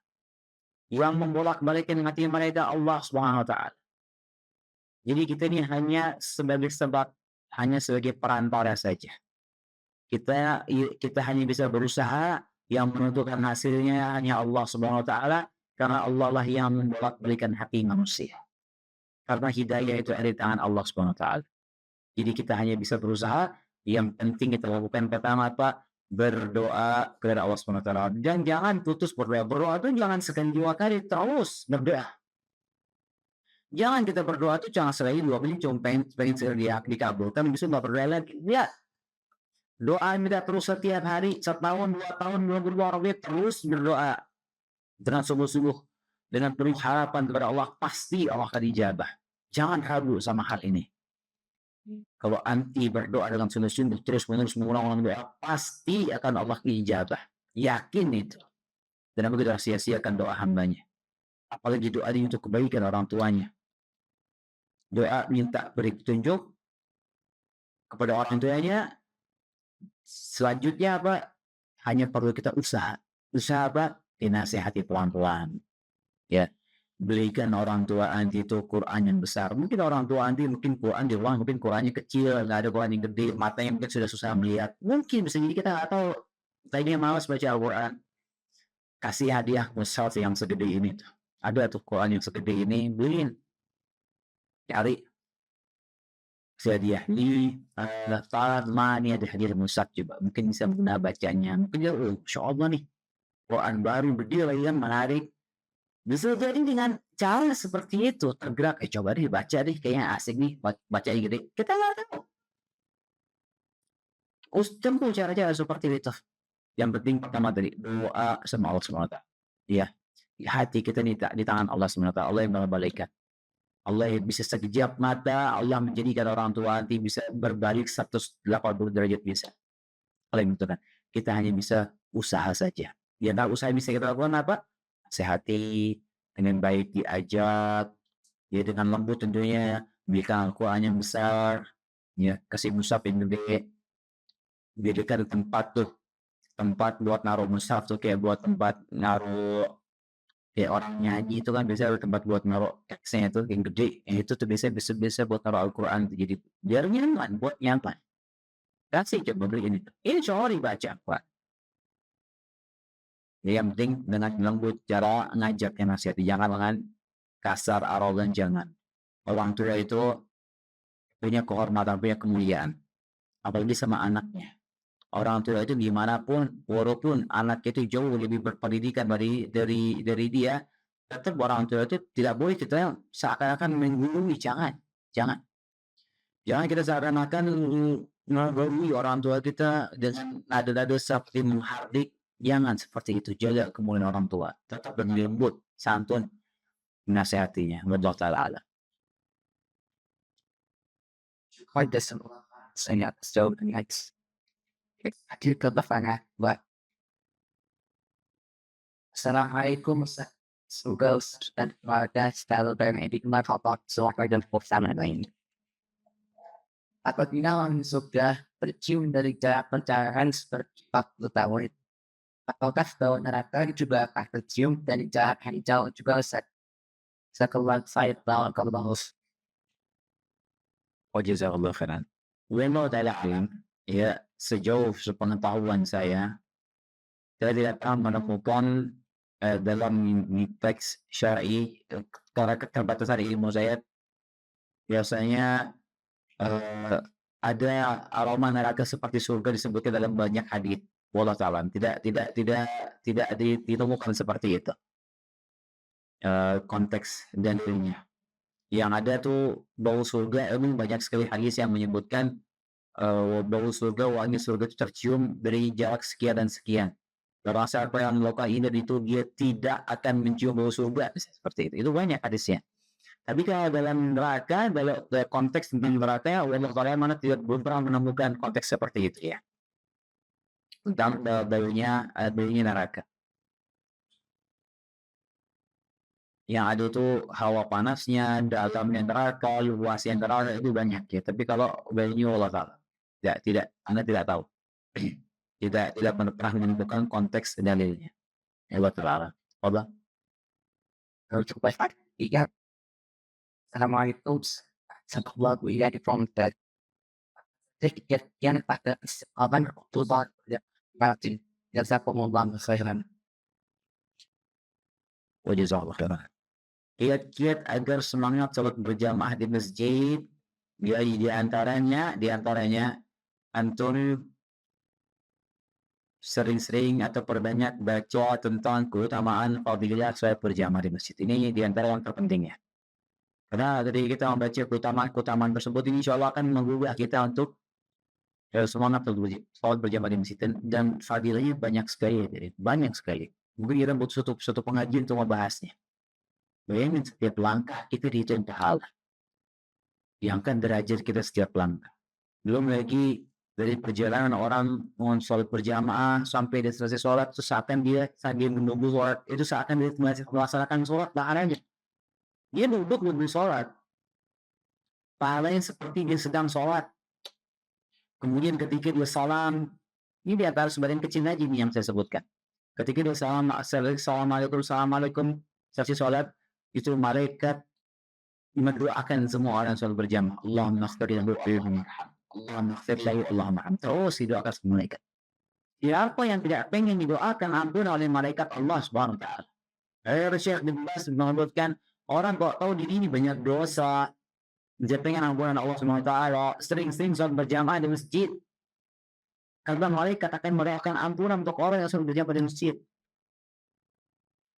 Yang membolak-balikan hati mereka Allah Subhanahu wa taala. Jadi kita ini hanya sebagai sebab, hanya sebagai perantara saja. Kita hanya bisa berusaha, yang menentukan hasilnya hanya Allah Subhanahu wa taala, karena Allah lah yang membolak-balikan hati manusia. Karena hidayah itu ada di tangan Allah Subhanahu wa taala. Jadi kita hanya bisa berusaha, yang penting kita lakukan pertama apa? Berdoa kepada Allah Subhanahu wa taala. Dan jangan putus berdoa. Berdoa itu jangan sekali dua kali, terus berdoa. Jangan kita berdoa itu jangan sekali dua kali cuma pengen dikabulkan, bisa nggak berdoa lagi. Ya, doa minta terus setiap hari, setahun, 2 tahun, 2 tahun, terus berdoa dengan sungguh-sungguh, dengan penuh harapan kepada Allah, pasti Allah akan dijabah. Jangan ragu sama hal ini. Kalau anti berdoa dengan sungguh-sungguh, terus-menerus mengulang-ulang doa, pasti akan Allah ijabah. Yakin itu. Dan begitu sia-siakan doa hambanya. Apalagi doa ini untuk kebaikan orang tuanya. Doa minta beri petunjuk kepada orang tuanya. Selanjutnya apa? Hanya perlu kita usaha. Usaha apa? Dinasihati pelan-pelan. Ya, belikan orang tua anti itu Quran yang besar. Mungkin orang tua anti mungkin Quran di rumah mungkin Qurannya kecil, nggak ada Quran yang gede, matanya mungkin sudah susah melihat. Mungkin bisa jadi kita nggak tahu. Tadinya malas baca Al-Quran, kasih hadiah mushaf yang segede ini. Ada tuh Quran yang segede ini, beliin, cari hadiah ini. Daftar mana ada hadiah mushaf coba, mungkin bisa guna bacanya. Mungkin ya, Insya Allah nih Quran baru berdiri yang menarik. Bisa jadi dengan cara seperti itu tergerak, coba deh baca deh, kayaknya asik nih baca gede. Kita nggak tahu. Tempuh cara-cara seperti itu. Yang penting pertama tadi doa sama Allah SWT. Iya, hati kita di tangan Allah SWT. Allah yang mengembalikan. Allah yang bisa sekejap mata, Allah menjadikan orang tua nanti bisa berbalik 180 derajat bisa. Allah yang menentukan. Kita hanya bisa usaha saja. Ya, nah, usaha bisa kita lakukan apa? Sehati, dengan baik diajak, ya dengan lembut tentunya, berikan Al-Quran yang besar, ya kasih mushaf yang gede, berikan tempat tuh, tempat buat naruh mushaf tuh kayak buat tempat naruh kayak orang nyanyi itu kan biasanya ada tempat buat naruh teksnya itu yang gede, itu tuh biasa buat naruh Al-Quran, jadi biar nyaman, buat nyaman. Kasih coba beliin itu, insya Allah dibaca Pak. Ya, yang penting dengan lembut cara ngajaknya nasihat, jangan dengan kasar arogan, jangan. Orang tua itu punya kehormatan, punya kemuliaan, apalagi sama anaknya. Orang tua itu gimana pun, walaupun anak itu jauh lebih berpendidikan dari dia, tetap orang tua itu tidak boleh kita seakan-akan menggurui. Jangan jangan kita seakan-akan menggurui orang tua kita dengan nada-nada seperti menghardik. Jangan seperti itu. Jaga kemuliaan orang tua, tetap dengan lembut, santun, menasehatinya. Wallahu taala alam. Quite dissimilar. So yeah, so nice. I do good the fun but Assalamualaikum so ghost dan pada style maybe my pop so I don't pop sama lain. Apabila orang sudah tercium dari jarak pencahayaan seperti 40 tahun, apakah bau neraka juga akan tercium dari jarak yang jauh juga sekeluar saya bawa ke bagus. Jazakallah khairan. Wallahu taala alam. Ya, sejauh sepengetahuan saya tidak akan menemukan dalam teks syar'i, karena keterbatasan ilmu saya biasanya ada aroma neraka seperti surga disebutkan dalam banyak hadits. Wallahu taala tidak ditemukan seperti itu konteks dan ilmunya. Yang ada tuh bau surga, emang banyak sekali hadis yang menyebutkan bau surga, wangi surga itu tercium dari jarak sekian dan sekian. Barang siapa yang melakukan ini itu dia tidak akan mencium bau surga, seperti itu. Itu banyak hadisnya. Tapi kalau dalam neraka, dalam konteks tentang neraka, Allah Taala mana tidak belum pernah menemukan konteks seperti itu ya. Tentang baunya neraka. Yang ada tuh hawa panasnya, dalamnya neraka, luasnya neraka itu banyak ya. Tapi kalau baunya Allah Taala Anda tidak tahu. tidak pernah menemukan konteks dalilnya. Allah Taala. Allah. Coba iya. Assalamualaikum. Sallallahu alaihi wasallam. Sedikit yang pada aban tuhan ya berarti jazakumullah khairan. Wajazakallah khairan. Kiat-kiat agar semangat salat berjamaah di masjid, di antaranya antum sering-sering atau perbanyak baca tentang keutamaan fadilah salat berjamaah di masjid. Ini di antara yang terpenting ya. Karena tadi kita membaca keutamaan tersebut, ini insya Allah akan mengubah kita untuk semangat salat berjamaah di masjid, dan fadilahnya banyak sekali. Mungkin kita butuh satu pengajian untuk membahasnya. Bayangin setiap langkah kita dihitung pahala. Diangkat derajat kita setiap langkah. Belum lagi dari perjalanan orang mau sholat berjamaah sampai dia selesai sholat, itu seakan dia sambil menunggu sholat, itu seakan dia melaksanakan sholat pahalanya. Dia duduk menunggu sholat. Pahalanya seperti dia sedang sholat. Kemudian ketika dia salam, ini di antara sebagian kecil aja yang saya sebutkan. Ketika dia salam, assalamualaikum, Saksi sholat itu malaikat mendoakan semua orang sholat berjamaah. Allahumma ighfir lahu Allahumma arham. Allahumma ighfir lahu Allahumma arham. Terus didoakan semua malaikat. Siapa yang tidak pengen didoakan ampun oleh malaikat Allah Subhanahu wa taala? Syekh bin Baz menyebutkan orang kok tahu diri ini banyak dosa, dia pengen ampunan Allah Subhanahu wa taala, sering-sering sholat berjamaah di masjid. Karena malaikat akan mendoakan ampunan untuk orang yang sholat berjamaah di masjid.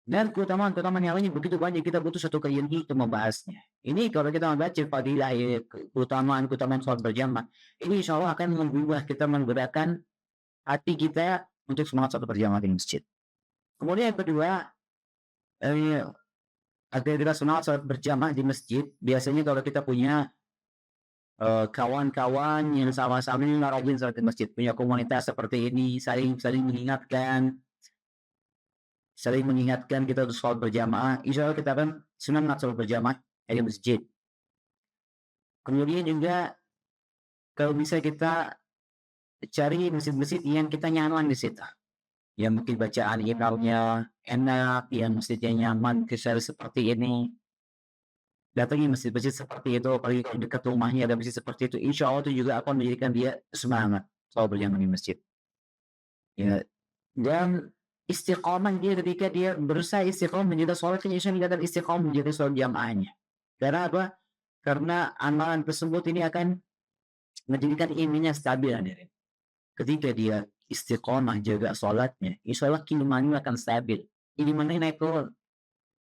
Dan keutamaan-keutamaan yang lainnya begitu banyak, kita butuh satu kajian untuk membahasnya. Ini kalau kita membaca fadilah keutamaan sholat berjamaah, ini insya Allah akan membuat kita menggerakkan hati kita untuk semangat sholat berjamaah di masjid. Kemudian yang kedua, agar kita semangat sholat berjamaah di masjid, biasanya kalau kita punya kawan-kawan yang sama-sama rajin sholat di masjid, punya komunitas seperti ini, saling mengingatkan kita untuk sholat berjamaah, insya Allah kita akan semangat sholat berjamaah di masjid. Kemudian juga kalau bisa kita cari masjid-masjid yang kita nyaman di situ, yang mungkin bacaan imamnya enak, yang masjidnya nyaman, kisah seperti ini. Datangi masjid-masjid seperti itu, apalagi kalau dekat rumahnya ada masjid seperti itu, insya Allah itu juga akan menjadikan dia semangat sholat berjamaah di masjid. Ya, dan istiqomah dia ketika dia berusaha istiqomah menjaga sholatnya, insya Allah dan istiqomah menjaga sholat jamaahnya. Karena apa? Karena amalan tersebut ini akan menjadikan imannya stabil. Ketika dia istiqomah jaga sholatnya, insya Allah imannya akan stabil. Imannya naik turun.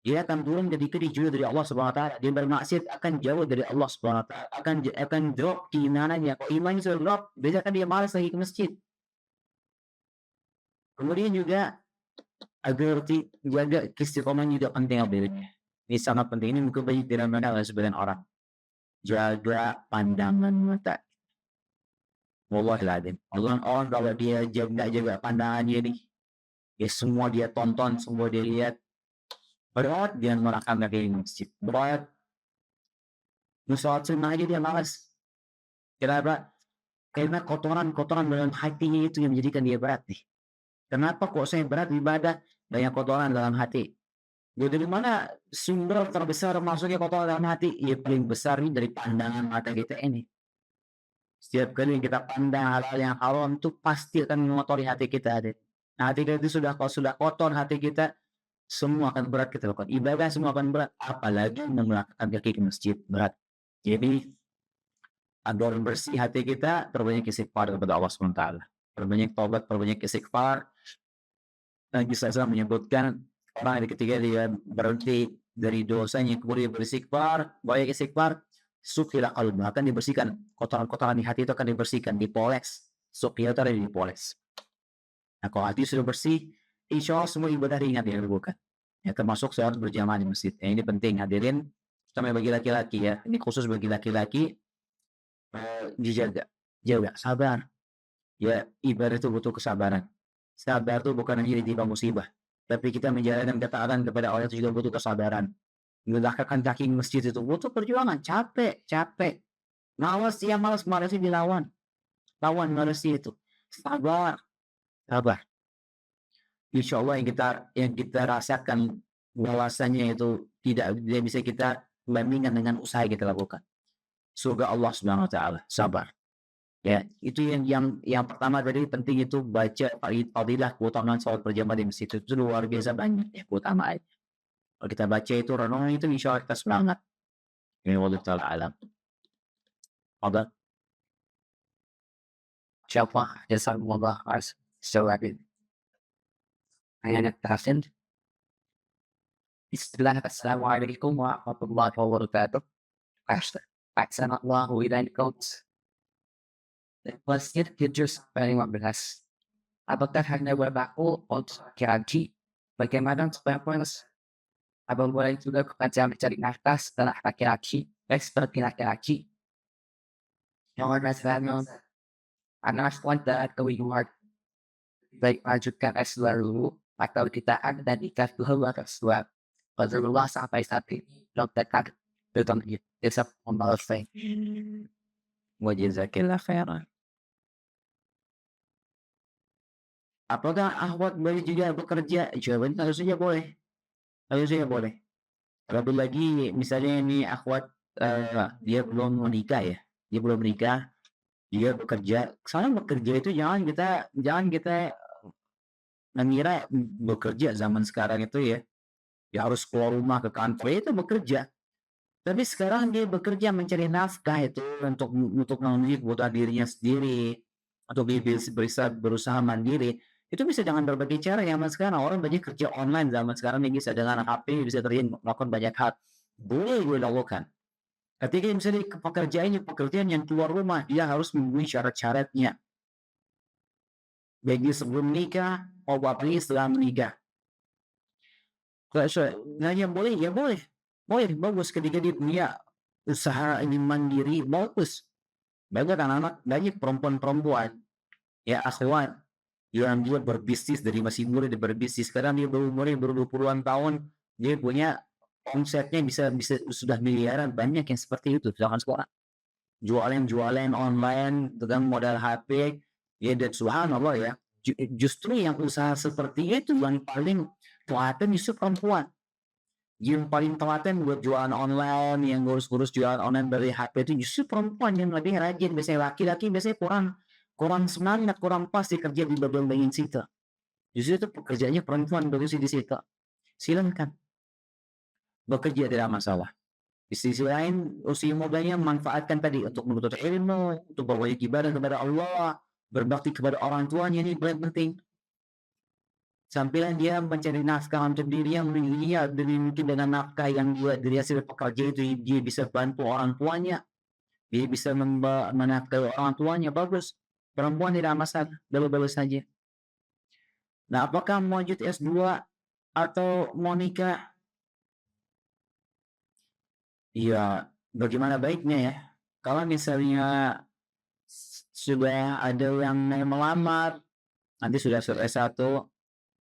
Dia akan turun ketika dijauh dari Allah Subhanahu wa taala. Dia bermaksiat akan jauh dari Allah Subhanahu wa taala. Akan drop keimanannya. Kalau imannya sudah drop, biasanya kan dia malas lagi ke masjid. Kemudian juga agar jaga istiqomah juga penting apabila ini sangat penting. Ini mungkin banyak tidak mengenal oleh sebagian orang. Jaga pandangan mata. Wallahualam. Orang kalau dia jaga pandangannya nih, ya semua dia tonton, semua dia lihat, berat dia melakukan dari masjid. Berat. Sholat sunnah aja dia malas. Kenapa? Karena kotoran-kotoran dalam hatinya itu yang menjadikan dia berat nih. Kenapa kok saya berat ibadah banyak kotoran dalam hati? Jadi dari mana sumber terbesar masuknya kotoran dalam hati? Ya paling besar ini dari pandangan mata kita ini. Setiap kali kita pandang hal-hal yang haram itu pasti akan mengotori hati kita. Nah, hati kita itu sudah kotor hati kita, semua akan berat kita lakukan. Ibadah semua akan berat, apalagi melakukan kaki ke masjid berat. Jadi agar bersih hati kita, perbanyak istighfar kepada Allah SWT. Perbanyak taubat, perbanyak istighfar. Dan kisah saya menyebutkan orang ketika dia berhenti dari dosanya kemudian beristighfar, banyak istighfar, sukhila qalbu, akan dibersihkan, kotoran-kotoran di hati itu akan dibersihkan, dipoles. Sukhila itu ada dipoles. Nah, kalau hati sudah bersih, insya Allah semua ibadah ringan yang dilakukan. Ya, termasuk sholat berjamaah di masjid. Ya, ini penting hadirin, sama bagi laki-laki ya. Ini khusus bagi laki-laki, dijaga, sabar. Ya, ibadah itu butuh kesabaran. Sabar itu bukan hanya ditimpa musibah, tapi kita menjalankan ketaatan kepada Allah itu juga butuh kesabaran. Melangkahkan kaki masjid itu butuh perjuangan, capek. Malas sih dilawan. Lawan malas itu. Sabar. Insya Allah yang kita rasakan bahwasanya itu tidak bisa kita bandingkan dengan usaha yang kita lakukan. Surga Allah Subhanahu wa taala. Sabar. Ya, itu yang pertama tadi penting itu baca fadilah keutamaan sholat berjamaah di masjid itu luar biasa banyak ya keutamaan. Kalau kita baca itu renungan itu insya Allah kita semangat. Ini wallahu taala alam. Ada. Siapa jazakumullah khairan. Selamat. Ayat terakhir. Bismillahirrahmanirrahim. Warahmatullahi wabarakatuh. Ahsanallahu ilaikum. Masjid Hijrus 15. Apakah hanya berlaku untuk laki-laki? Bagaimana supaya abang boleh juga bekerja mencari nafkah setelah laki-laki, seperti laki-laki? Yang masalahnya, anak wanita atau iwat baik lanjutkan S2 dulu atau ditahan dan nikah dulu atau S2. Rasulullah sampai saat ini belum dekat dengan desa membalas saya. Wajazakillah khairan. Apakah akhwat boleh juga bekerja? Jawabannya harusnya boleh. Terlebih lagi misalnya ini akhwat, dia belum menikah ya, dia belum menikah, dia bekerja. Soalnya bekerja itu jangan kita mengira bekerja zaman sekarang itu ya, ya harus keluar rumah ke kantor, ya itu bekerja. Tapi sekarang dia bekerja mencari nafkah itu untuk memenuhi kebutuhan dirinya sendiri, atau dia bisa berusaha mandiri. Itu bisa dengan berbagai cara zaman sekarang. Orang banyak kerja online zaman sekarang nih, bisa dengan HP, bisa melakukan banyak hal. Boleh gue lakukan. Ketika misalnya pekerjaan yang keluar rumah, dia harus memenuhi syarat-syaratnya. Baik dia sebelum menikah, apalagi setelah menikah. Nah, ya boleh, ya boleh. Boleh, bagus ketika dia punya usaha ini mandiri, bagus. Banyak anak-anak, banyak perempuan-perempuan, ya akhwat, yang dia berbisnis dari masih muda, dia berbisnis. Sekarang dia umurnya baru 20-an tahun, dia punya omsetnya bisa bisa sudah miliaran. Banyak yang seperti itu zaman sekarang. Jualan-jualan online dengan modal HP, ya, dan subhanallah ya, justru yang usaha seperti itu yang paling telaten justru perempuan. Yang paling telaten buat jualan online, yang ngurus-ngurus jualan online dari HP itu justru perempuan yang lebih rajin. Biasanya laki-laki biasanya kurang kurang semangat, kurang pas kerja di bagian situ. Justru itu pekerjaannya perempuan bagus di situ. Silakan bekerja, tidak masalah. Di sisi lain, usia mudanya manfaatkan tadi untuk menuntut ilmu, untuk berbanyak ibadah kepada Allah, berbakti kepada orang tuanya, ini paling penting. Sampailah dia mencari nafkah untuk dirinya, mungkin dengan nafkah yang buat dari hasil pekerja itu dia bisa bantu orang tuanya, dia bisa menafkahi orang tuanya, bagus. Perempuan tidak masalah, bagus saja. Nah, apakah mau lanjut S2 atau mau nikah? Ya, bagaimana baiknya ya? Kalau misalnya sudah ada yang melamar, nanti sudah selesai S1,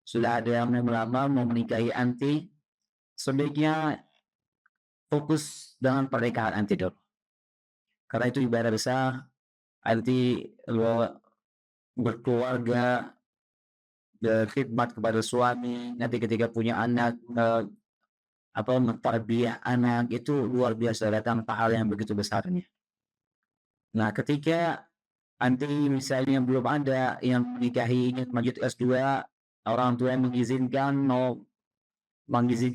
sudah ada yang melamar mau menikahi anti, sebaiknya fokus dengan pernikahan anti dulu. Karena itu ibadah besar, anti lo berkeluarga, berkhidmat kepada suami, nanti ketika punya anak, mentarbiyah anak itu luar biasa, datang pahala yang begitu besarnya. Nah, ketika nanti misalnya belum ada yang menikahi, ingin lanjut S2, orang tua yang mengizinkan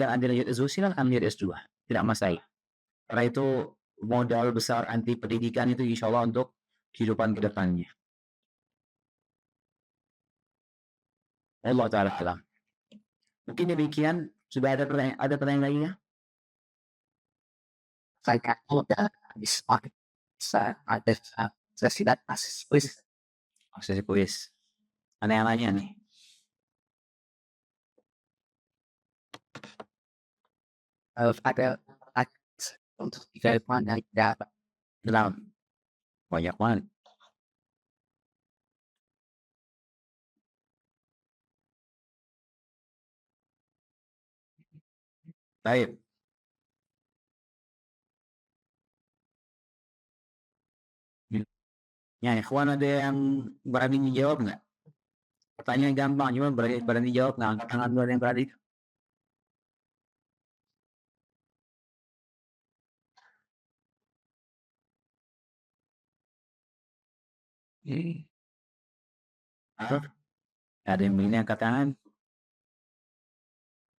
Anda lanjut S2, silakan lanjut S2, tidak masalah. Karena itu modal besar anti pendidikan itu insya Allah untuk kehidupan kedepannya. Allah Ta'ala alam. Mungkin demikian. Sudah ada pertanyaan lagi ya? Saya udah habis pakai. Saya tidak asis kuis. Sesi kuis. Ada yang nanya nih. Ada untuk tiga mana dapat Dalam banyak banget. Baik. Ya, ikhwan, ada yang berani menjawab nggak? Pertanyaan gampang, cuma berani jawab nggak? Angkat tangan dulu, ada yang berani. Ada yang begini angkat tangan.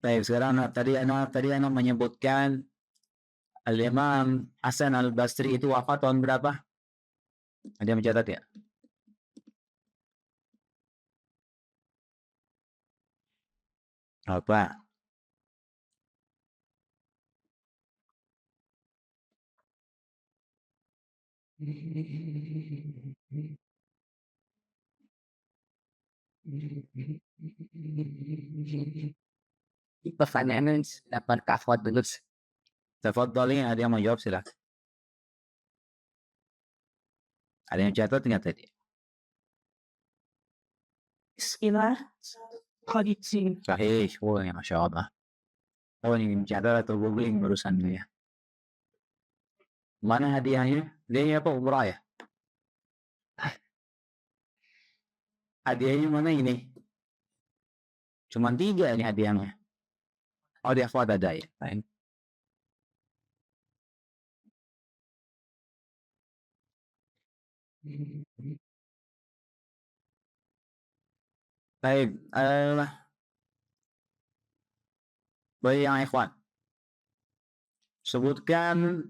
Baik, sekarang tadi anak menyebutkan Al-Imam Hasan Al-Basri itu wafat tahun berapa? Ada yang mencatat ya? Apa? pertanyaannya dapat kafat dulu. Tafadhali, ada yang mau jawab silakan. Ada yang catat nggak tadi? Bismillah. Kondisi. Sahih, oh ya Masya Allah. Oh, ini mencatat atau googling barusan ya? Mana hadiahnya? Hadiahnya apa? Umrah ya? Hadiahnya mana ini? Cuma 3 ini hadiahnya. Oh, di Akhwat ada ya? Baik, bagi yang ikhwan, sebutkan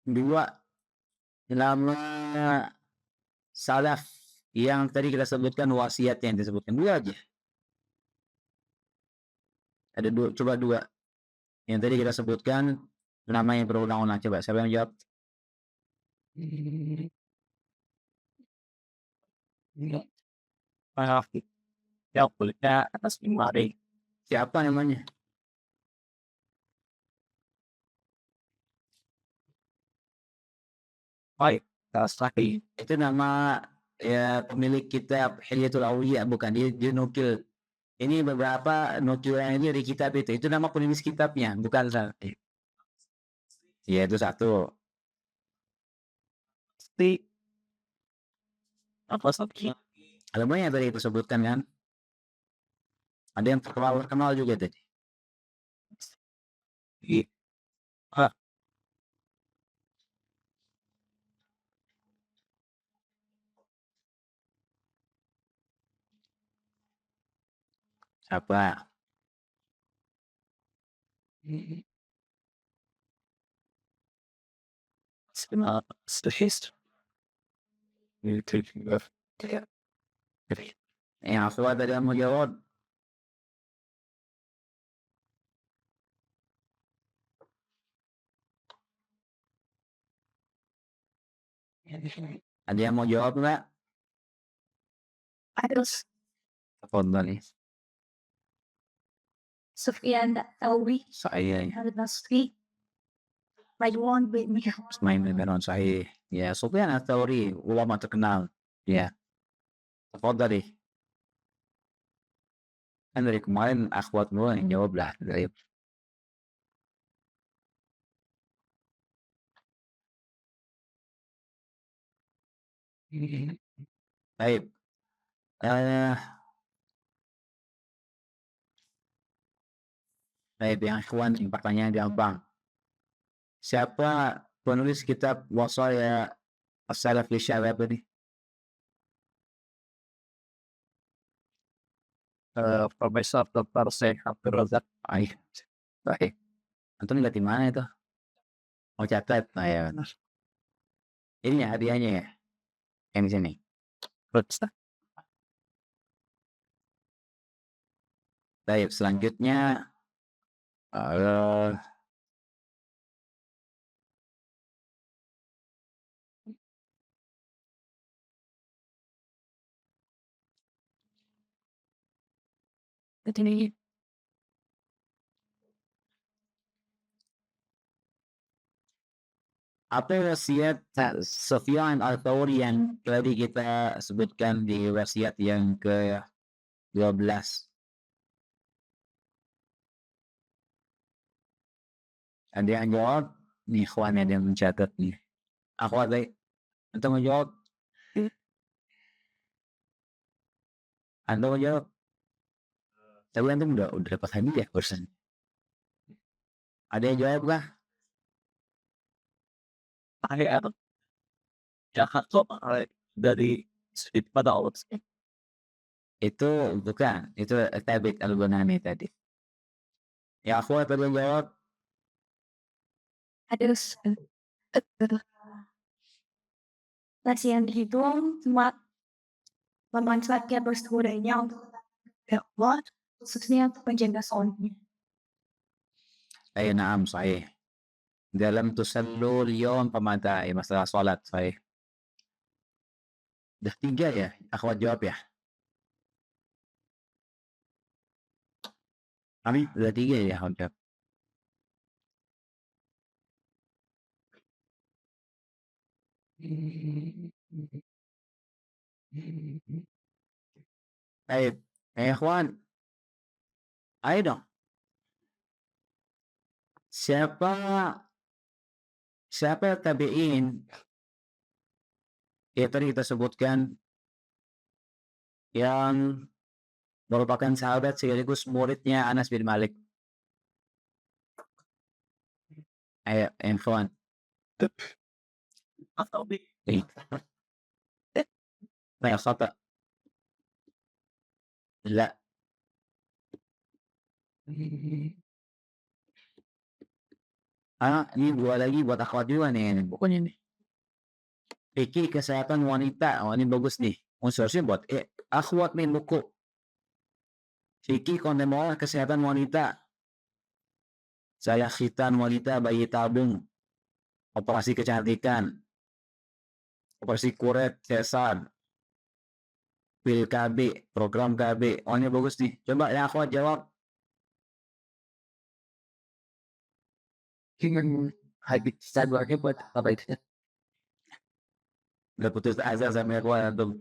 2 nama salaf yang tadi kita sebutkan wasiat yang disebutkan, 2 aja. Ada 2, coba 2 yang tadi kita sebutkan nama yang berulang-ulang, coba siapa yang jawab? Yang kulitnya atas 5 hari. Siapa namanya? Baik, Sahih. Itu nama ya pemilik kitab Hilyatul Auliya, bukan, dia nukil. Ini beberapa nukilan ini dari kitab itu nama penulis kitabnya, bukan Sahih. Ya itu satu. Pasti apa Sahih? Ada banyak tadi itu sebutkan kan? Ada yang terkenal juga tadi. Ah, Siapa? Sahih. Yang akhwat tadi yang mau jawab. Ada yang mau jawab nggak? Terus Tafadhali. Sufyan Thawri Saya Al-Basri Ridwan bin Ismail bin Meron Sahih. Ya, Sufyan Ats-Tsauri, ulama terkenal. Ya, tafadhali. Kan dari kemarin akhwat gua yang jawab lah. Baik. Baik, yang ikhwan, yang pertanyaan gampang. Siapa penulis kitab Wasaya As-Salaf li Syabab ini? Profesor Dr. Syekh Abdul Razak. Baik. Antum lihat di mana itu? Mau catat? Nah, ya benar. Ini ya hadiahnya ya? Yang di sini. Baik, selanjutnya Ini apa wasiat Sufyan Ats-Tsauri yang tadi kita sebutkan di wasiat yang ke-12? Ada yang jawab? Nih, ikhwan ada yang mencatat nih. Akhwat, baik. Antum mau jawab? Antum mau jawab? Tapi antum udah dapat hadiah barusan. Ada yang jawab kah? saya jahat kok dari sudut pada Allah. Itu bukan, itu Thabit Al-Bunani tadi. Ya, akhwat ada yang jawab? Terus pasien itu cuma memanfaatkan bersekurangnya untuk dakwah khususnya untuk menjaga soalnya. Ay, naam, sahih. Dalam tusallu al-yawm pamata, masalah salat, sahih. Dah 3 ya, akhwat jawab ya. Kami udah 3 ya, akhwat jawab. Baik, ikhwan, ayo dong. Siapa tabi'in ya tadi kita sebutkan yang merupakan sahabat sekaligus muridnya Anas bin Malik? Ayo, ikhwan. إيه. لا خطأ. لا. Ini dua lagi buat akhwat juga nih pokoknya nih. Fikih kesehatan wanita. Oh, ini bagus nih. Unsurnya buat akhwat nih buku. Fikih kontemporer kesehatan wanita. Saya khitan wanita, bayi tabung, operasi kecantikan, operasi kuret, sesar, pil KB, program KB. Oh, ini bagus nih. Coba ya akhwat jawab. Habis sadarnya buat apa itu? Udah putus asa sama akhwat antum.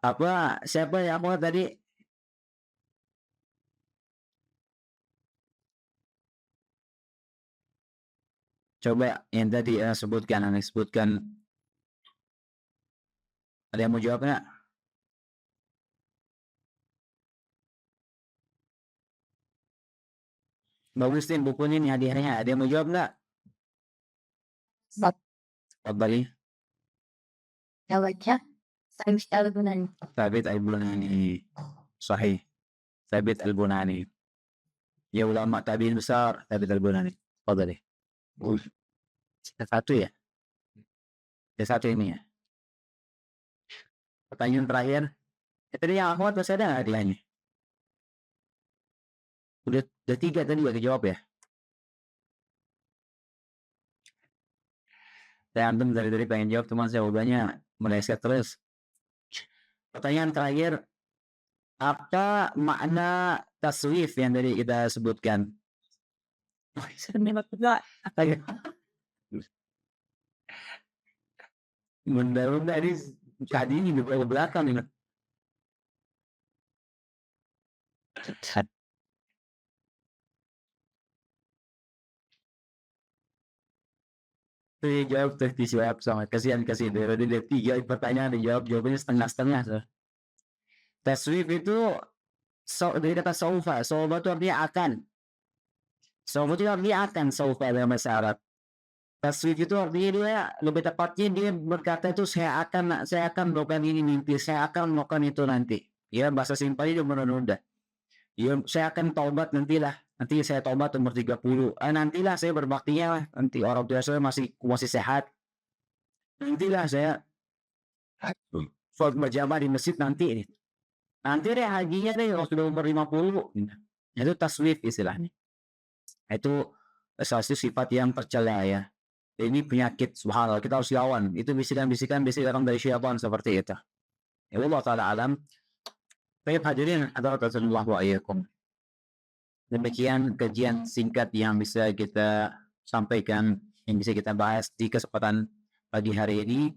Apa siapa ya akhwat tadi? Coba yang tadi sebutkan, Anda sebutkan. Ada yang mau jawab nggak? Bagus nih bukunya nih hadiahnya. Ada yang mau jawab nggak? Tafadhali. Jawabnya Sains Al-Bunani. Thabit Al-Bunani. Sahih. Thabit Al-Bunani. Ya ulama tabi'in besar, Thabit Al-Bunani. Tafadhali. Satu ya? Ya satu ini ya. Pertanyaan terakhir. Tadi yang akhwat masih ada nggak hadiahnya? Udah 3 tadi udah dijawab ya. Saya antum dari pengen jawab, teman saya udahnya meleset terus. Pertanyaan terakhir, apa makna taswif yang tadi kita sebutkan? Benda-benda ini tadi ini di belakang ini. Jawab dijawab sama kasihan dari 3 pertanyaan dijawab jawabannya setengah-setengah. Taswif itu dari kata saufa itu artinya akan. Saufa itu artinya akan, saufa dalam bahasa Arab. Taswif itu artinya dia lebih tepatnya dia berkata itu saya akan melakukan ini nanti, saya akan melakukan itu nanti. Ya bahasa simpelnya dia menunda. Ya saya akan taubat nantilah. Nanti saya taubat umur 30. Nantilah saya berbaktinya lah. Nanti orang tua saya masih sehat. Nantilah saya sholat berjamaah di masjid nanti. Nanti deh hajinya deh kalau sudah umur 50. Itu taswif istilahnya. Itu salah satu sifat yang tercela ya. Ini penyakit subhanallah, kita harus lawan. Itu bisikan-bisikan datang dari syaitan seperti itu. Ya Allah Ta'ala alam. Baik hadirin hadratatullah wa iyyakum. Demikian kajian singkat yang bisa kita sampaikan, yang bisa kita bahas di kesempatan pagi hari ini.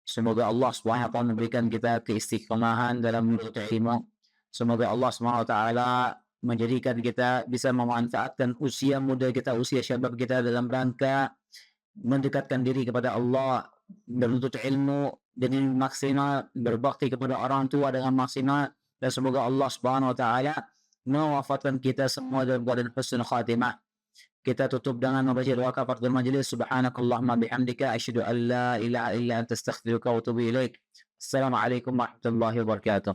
Semoga Allah SWT memberikan kita keistiqomahan dalam menuntut ilmu. Semoga Allah SWT menjadikan kita bisa memanfaatkan usia muda kita, usia syabab kita dalam rangka mendekatkan diri kepada Allah, menuntut ilmu dengan maksimal, berbakti kepada orang tua dengan maksimal. Dan semoga Allah Subhanahu wa taala mewafatkan kita semua dalam keadaan husnul khatimah. Kita tutup dengan membaca doa kafaratul majlis. Subhanakallahumma bihamdika asyhadu an la ilaha illa anta astaghfiruka wa atubu ilaik. Assalamualaikum warahmatullahi wabarakatuh.